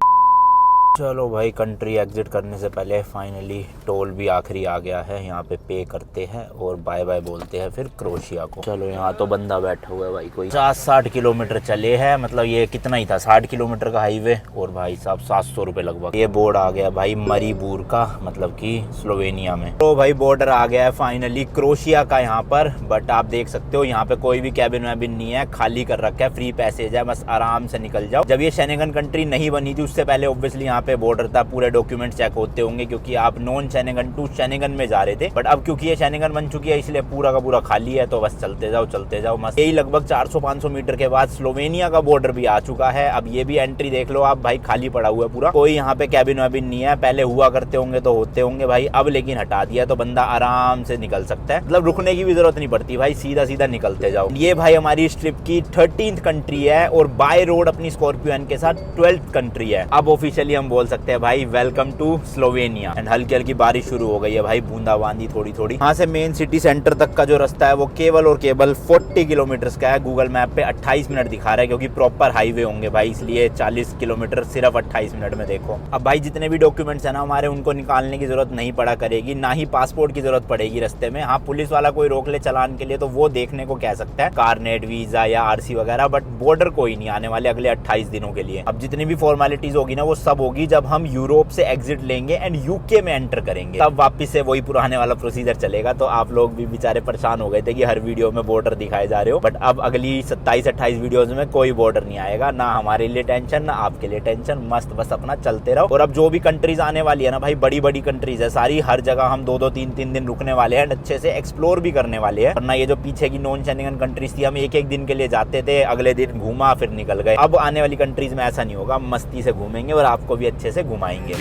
चलो भाई, कंट्री एग्जिट करने से पहले फाइनली टोल भी आखिरी आ गया है। यहाँ पे पे करते हैं और बाय बाय बोलते हैं फिर क्रोशिया को। चलो यहाँ तो बंदा बैठा हुआ है भाई, कोई 50-60 किलोमीटर चले हैं, मतलब ये कितना ही था 60 किलोमीटर का हाईवे, और भाई साहब 700 रुपये लगभग। ये बोर्ड आ गया भाई मरीबूर का, मतलब कि स्लोवेनिया में। तो भाई बॉर्डर आ गया है फाइनली क्रोशिया का यहाँ पर। बट आप देख सकते हो यहाँ पे कोई भी कैबिन वैबिन नहीं है, खाली कर रखा है, फ्री पैसेज है, बस आराम से निकल जाओ। जब ये शेंगन कंट्री नहीं बनी थी उससे पहले ऑब्वियसली यहाँ पे बॉर्डर था, पूरे डॉक्यूमेंट चेक होते होंगे क्योंकि आप नॉन शेंगन टू शेंगन में जा रहे थे। बट अब क्योंकि ये शेंगन बन चुकी है इसलिए पूरा का पूरा खाली है, तो बस चलते जाओ मस्त। यही लगभग 400-500 मीटर के बाद स्लोवेनिया का बॉर्डर भी आ चुका है। अब ये भी एंट्री देख लो आप भाई, खाली पड़ा हुआ है पूरा, कोई यहाँ पे कैबिन वैबिन नहीं है। पहले हुआ करते होंगे तो होते होंगे भाई, अब लेकिन हटा दिया तो बंदा आराम से निकल सकता है, मतलब रुकने की भी जरूरत नहीं पड़ती भाई, सीधा सीधा निकलते जाओ। ये भाई हमारी इस ट्रिप की 13th कंट्री है और बाय रोड अपनी स्कॉर्पियो एन के साथ 12th कंट्री है। अब ऑफिशियली हम बोल सकते हैं भाई वेलकम टू स्लोवेनिया। एंड हल्की हल्की बारिश शुरू हो गई है भाई, बूंदाबांदी थोड़ी थोड़ी। यहाँ से मेन सिटी सेंटर तक का जो रास्ता है वो केवल और केवल 40 किलोमीटर का है। गूगल मैप पे 28 मिनट दिखा रहा है क्योंकि प्रॉपर हाईवे होंगे भाई, इसलिए 40 किलोमीटर सिर्फ 28 मिनट में देखो। अब भाई जितने भी डॉक्यूमेंट्स है ना हमारे, उनको निकालने की जरूरत नहीं पड़ा करेगी, ना ही पासपोर्ट की जरूरत पड़ेगी रास्ते में। हाँ पुलिस वाला कोई रोक ले चालान के लिए तो वो देखने को कह सकता है, कारनेट, वीजा या आरसी वगैरह, बट बॉर्डर कोई नहीं आने वाले अगले 28 दिनों के लिए। अब जितनी भी फॉर्मेलिटीज होगी ना वो सब होगी जब हम यूरोप से एग्जिट लेंगे एंड यूके में एंटर करेंगे, तब वापस से वही पुराने वाला प्रोसीजर चलेगा। तो आप लोग भी बेचारे परेशान हो गए थे कि हर वीडियो में बॉर्डर दिखाए जा रहे हो, बट अब अगली 27-28 वीडियोस में कोई बॉर्डर नहीं आएगा, ना हमारे लिए टेंशन ना आपके लिए टेंशन, मस्त बस अपना चलते रहो। और अब जो भी कंट्रीज आने वाली है ना भाई, बड़ी बड़ी कंट्रीज है सारी, हर जगह हम 2-2, 3-3 दिन रुकने वाले हैं, अच्छे से एक्सप्लोर भी करने वाले हैं। वरना ये जो पीछे की नॉन शेंगन कंट्रीज थी, हम एक दिन के लिए जाते थे, अगले दिन घूमा फिर निकल गए। अब आने वाली कंट्रीज में ऐसा नहीं होगा, मस्ती से घूमेंगे और आपको भी अच्छे से घुमाएंगे।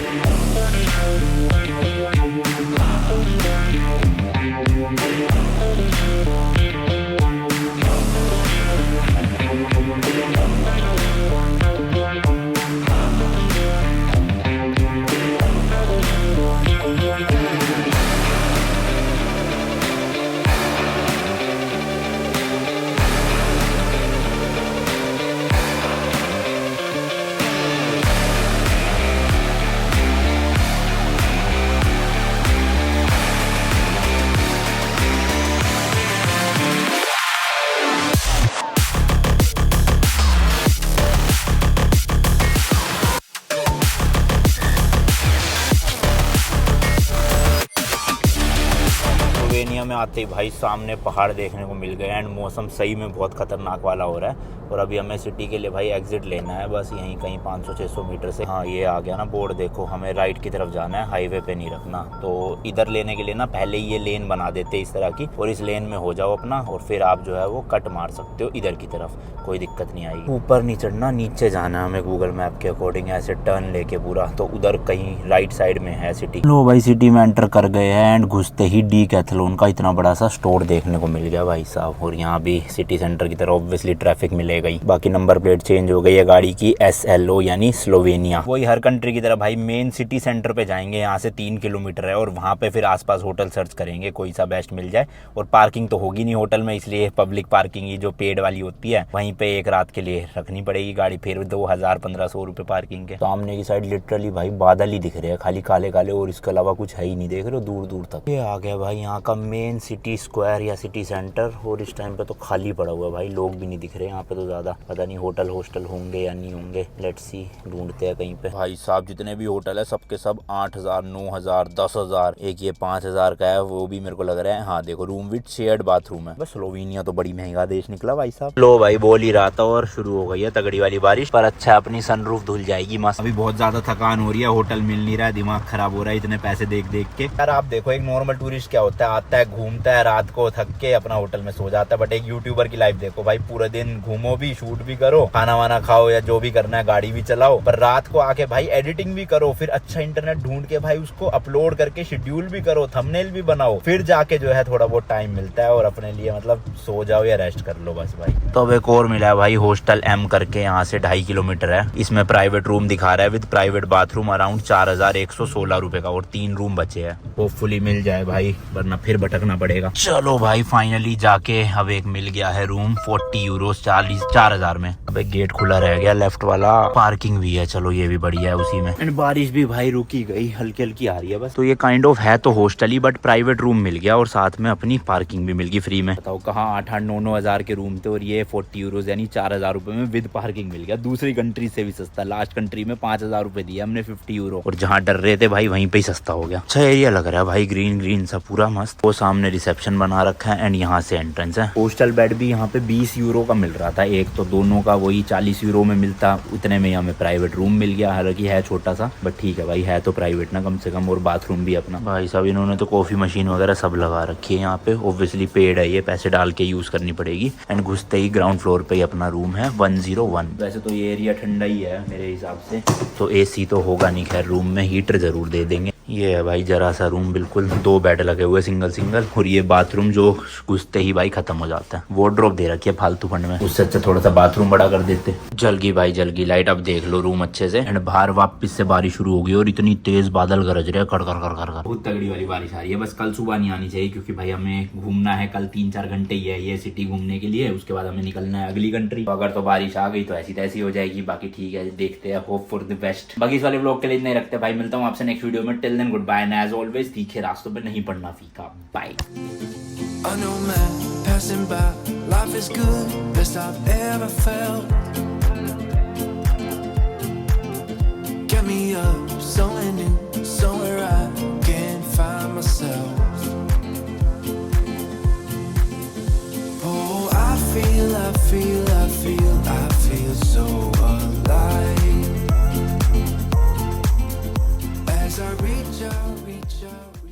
में आते ही भाई सामने पहाड़ देखने को मिल गए एंड मौसम सही में बहुत खतरनाक वाला हो रहा है। और अभी हमें सिटी के लिए भाई एग्जिट लेना है, बस यहीं कहीं 500-600 मीटर से। हाँ ये आ गया ना बोर्ड, देखो हमें राइट की तरफ जाना है, हाईवे पे नहीं रखना। तो इधर लेने के लिए ना पहले ये लेन बना देते इस तरह की, और इस लेन में हो जाओ अपना, और फिर आप जो है वो कट मार सकते हो इधर की तरफ, कोई दिक्कत नहीं आएगी। ऊपर नहीं चढ़ना, नीचे जाना है हमें गूगल मैप के अकॉर्डिंग, ऐसे टर्न लेके पूरा। तो उधर कहीं राइट साइड में है सिटी। लो भाई सिटी में एंटर कर गए हैं एंड घुसते ही डीकैथलॉन का इतना बड़ा सा स्टोर देखने को मिल गया भाई साहब। और यहाँ भी सिटी सेंटर की तरफ ऑब्वियसली ट्रैफिक मिलेगा ही। बाकी नंबर प्लेट चेंज हो गई है गाड़ी की, SLO यानी स्लोवेनिया। वही हर कंट्री की तरह भाई मेन सिटी सेंटर पे जाएंगे, यहाँ से 3 किलोमीटर है, और वहाँ पे फिर आसपास होटल सर्च करेंगे कोई सा बेस्ट मिल जाए। और पार्किंग तो होगी नहीं होटल में, इसलिए पब्लिक पार्किंग ही जो पेड वाली होती है वहीं पे एक रात के लिए रखनी पड़ेगी गाड़ी, फिर 2000-1500 रुपए पार्किंग के। सामने की साइड लिटरली भाई बादल ही दिख रहे हैं, खाली काले काले, और इसके अलावा कुछ है ही नहीं, देख रहे हो दूर दूर तक। ये आ गया भाई यहाँ का मेन सिटी स्क्वायर या सिटी सेंटर, और इस टाइम पे तो खाली पड़ा हुआ है भाई, लोग भी नहीं दिख रहे यहाँ पे तो ज्यादा। पता नहीं होटल हॉस्टल होंगे या नहीं होंगे, लेट्स सी, ढूंढते हैं कहीं पे। भाई साहब जितने भी होटल है सबके सब 8000, 9000, 10000, एक ये 5000 का है, वो भी मेरे को लग रहा है। हाँ देखो रूम विद शेयर्ड बाथरूम है। बस स्लोवेनिया तो बड़ी महंगा देश निकला भाई साहब। लो भाई बोल ही रहा था, और शुरू हो गई है तगड़ी वाली बारिश, पर अच्छा अपनी सनरूफ धुल जाएगी मस्त। अभी बहुत ज्यादा थकान हो रही है, होटल मिल नहीं रहा है, दिमाग खराब हो रहा है इतने पैसे देख देख के। यार आप देखो एक नॉर्मल टूरिस्ट क्या होता है, आता है घूमता है, रात को थक के अपना होटल में सो जाता है। बट एक यूट्यूबर की लाइफ देखो भाई, पूरा दिन घूमो भी, शूट भी करो, खाना वाना खाओ या जो भी करना है, गाड़ी भी चलाओ, पर रात को आके भाई एडिटिंग भी करो, फिर अच्छा इंटरनेट ढूंढ के भाई उसको अपलोड करके शेड्यूल भी करो, थंबनेल भी बनाओ, फिर जाके जो है थोड़ा बहुत टाइम मिलता है और अपने लिए मतलब सो जाओ या रेस्ट कर लो बस भाई। तो अब एक और मिला है भाई, हॉस्टल एम करके, यहाँ से 2.5 किलोमीटर है। इसमें प्राइवेट रूम दिखा रहा है विद प्राइवेट बाथरूम, अराउंड 4116 रुपए का, और 3 रूम बचे हैं। होपफुली मिल जाए भाई, वरना फिर भटकना पड़ेगा। चलो भाई फाइनली जाके अब एक मिल गया है रूम, 40 यूरो, 4,000 में। अब एक गेट खुला रह गया लेफ्ट वाला, पार्किंग भी है, चलो ये भी बढ़िया है उसी में। एंड बारिश भी भाई रुकी गई, हल्की हल्की आ रही है बस। तो ये काइंड ऑफ है तो हॉस्टल ही, बट प्राइवेट रूम मिल गया और साथ में अपनी पार्किंग भी मिल गई फ्री में। बताओ कहाँ 8-9 हज़ार के रूम थे और ये 40 यूरोज यानी 4,000 रुपए में विद पार्किंग मिल गया। दूसरी कंट्री से भी सस्ता, लास्ट कंट्री में 5,000 रुपए दिए हमने 50 यूरो, और जहाँ डर रहे थे भाई वहीं पे ही सस्ता हो गया। अच्छा एरिया लग रहा है भाई, ग्रीन ग्रीन सा पूरा मस्त। वो सामने रिसेप्शन बना रखा है एंड यहाँ से एंट्रेंस है। हॉस्टल बेड भी यहाँ पे 20 यूरो का मिल रहा था एक, तो दोनों का वही 40 यूरो में मिलता। उतने में हमें प्राइवेट रूम मिल गया, हालांकि है छोटा सा, बट ठीक है भाई, है तो प्राइवेट ना कम से कम, और बाथरूम भी अपना। भाई साहब इन्होंने तो कॉफी मशीन वगैरह सब लगा रखी है यहाँ पे। ऑब्वियसली पेड है ये, पैसे डाल के यूज करनी पड़ेगी। एंड घुसते ही ग्राउंड फ्लोर पे ही अपना रूम है 101। वैसे तो ये एरिया ठंडा ही है मेरे हिसाब से, तो एसी तो होगा नहीं, खैर रूम में हीटर जरूर दे देंगे। ये है भाई जरा सा रूम, बिल्कुल 2 बेड लगे हुए सिंगल सिंगल, और ये बाथरूम जो घुसते ही भाई खत्म हो जाता है। वार्डरोब दे रखी है फालतू फंड में, उससे अच्छा थोड़ा सा बाथरूम बड़ा कर देते। जल गई भाई जल गई लाइट, अब देख लो रूम अच्छे से। एंड बाहर वापस से बारिश शुरू हो गई और इतनी तेज बादल गरज रहे हैं, कर कर कर कर कर, बहुत तगड़ी वाली बारिश आ रही है। बस कल सुबह नहीं आनी चाहिए, क्योंकि भाई हमें घूमना है कल 3-4 घंटे ही है ये सिटी घूमने के लिए, उसके बाद हमें निकलना है अगली कंट्री। अगर तो बारिश आ गई तो ऐसी तैसी हो जाएगी, बाकी ठीक है, देखते हैं, होप फॉर द बेस्ट। बाकी इस वाले व्लॉग के लिए इतना ही रखते हैं भाई, मिलता हूँ आपसे नेक्स्ट वीडियो में। Till then good bye, and as always तीखे रास्तों पे नहीं पड़ना फीका। Bye. I know man passing by, life is good, best I've ever felt. Get me up, somewhere new, somewhere I can find myself. Oh, I feel so alive as I reach out.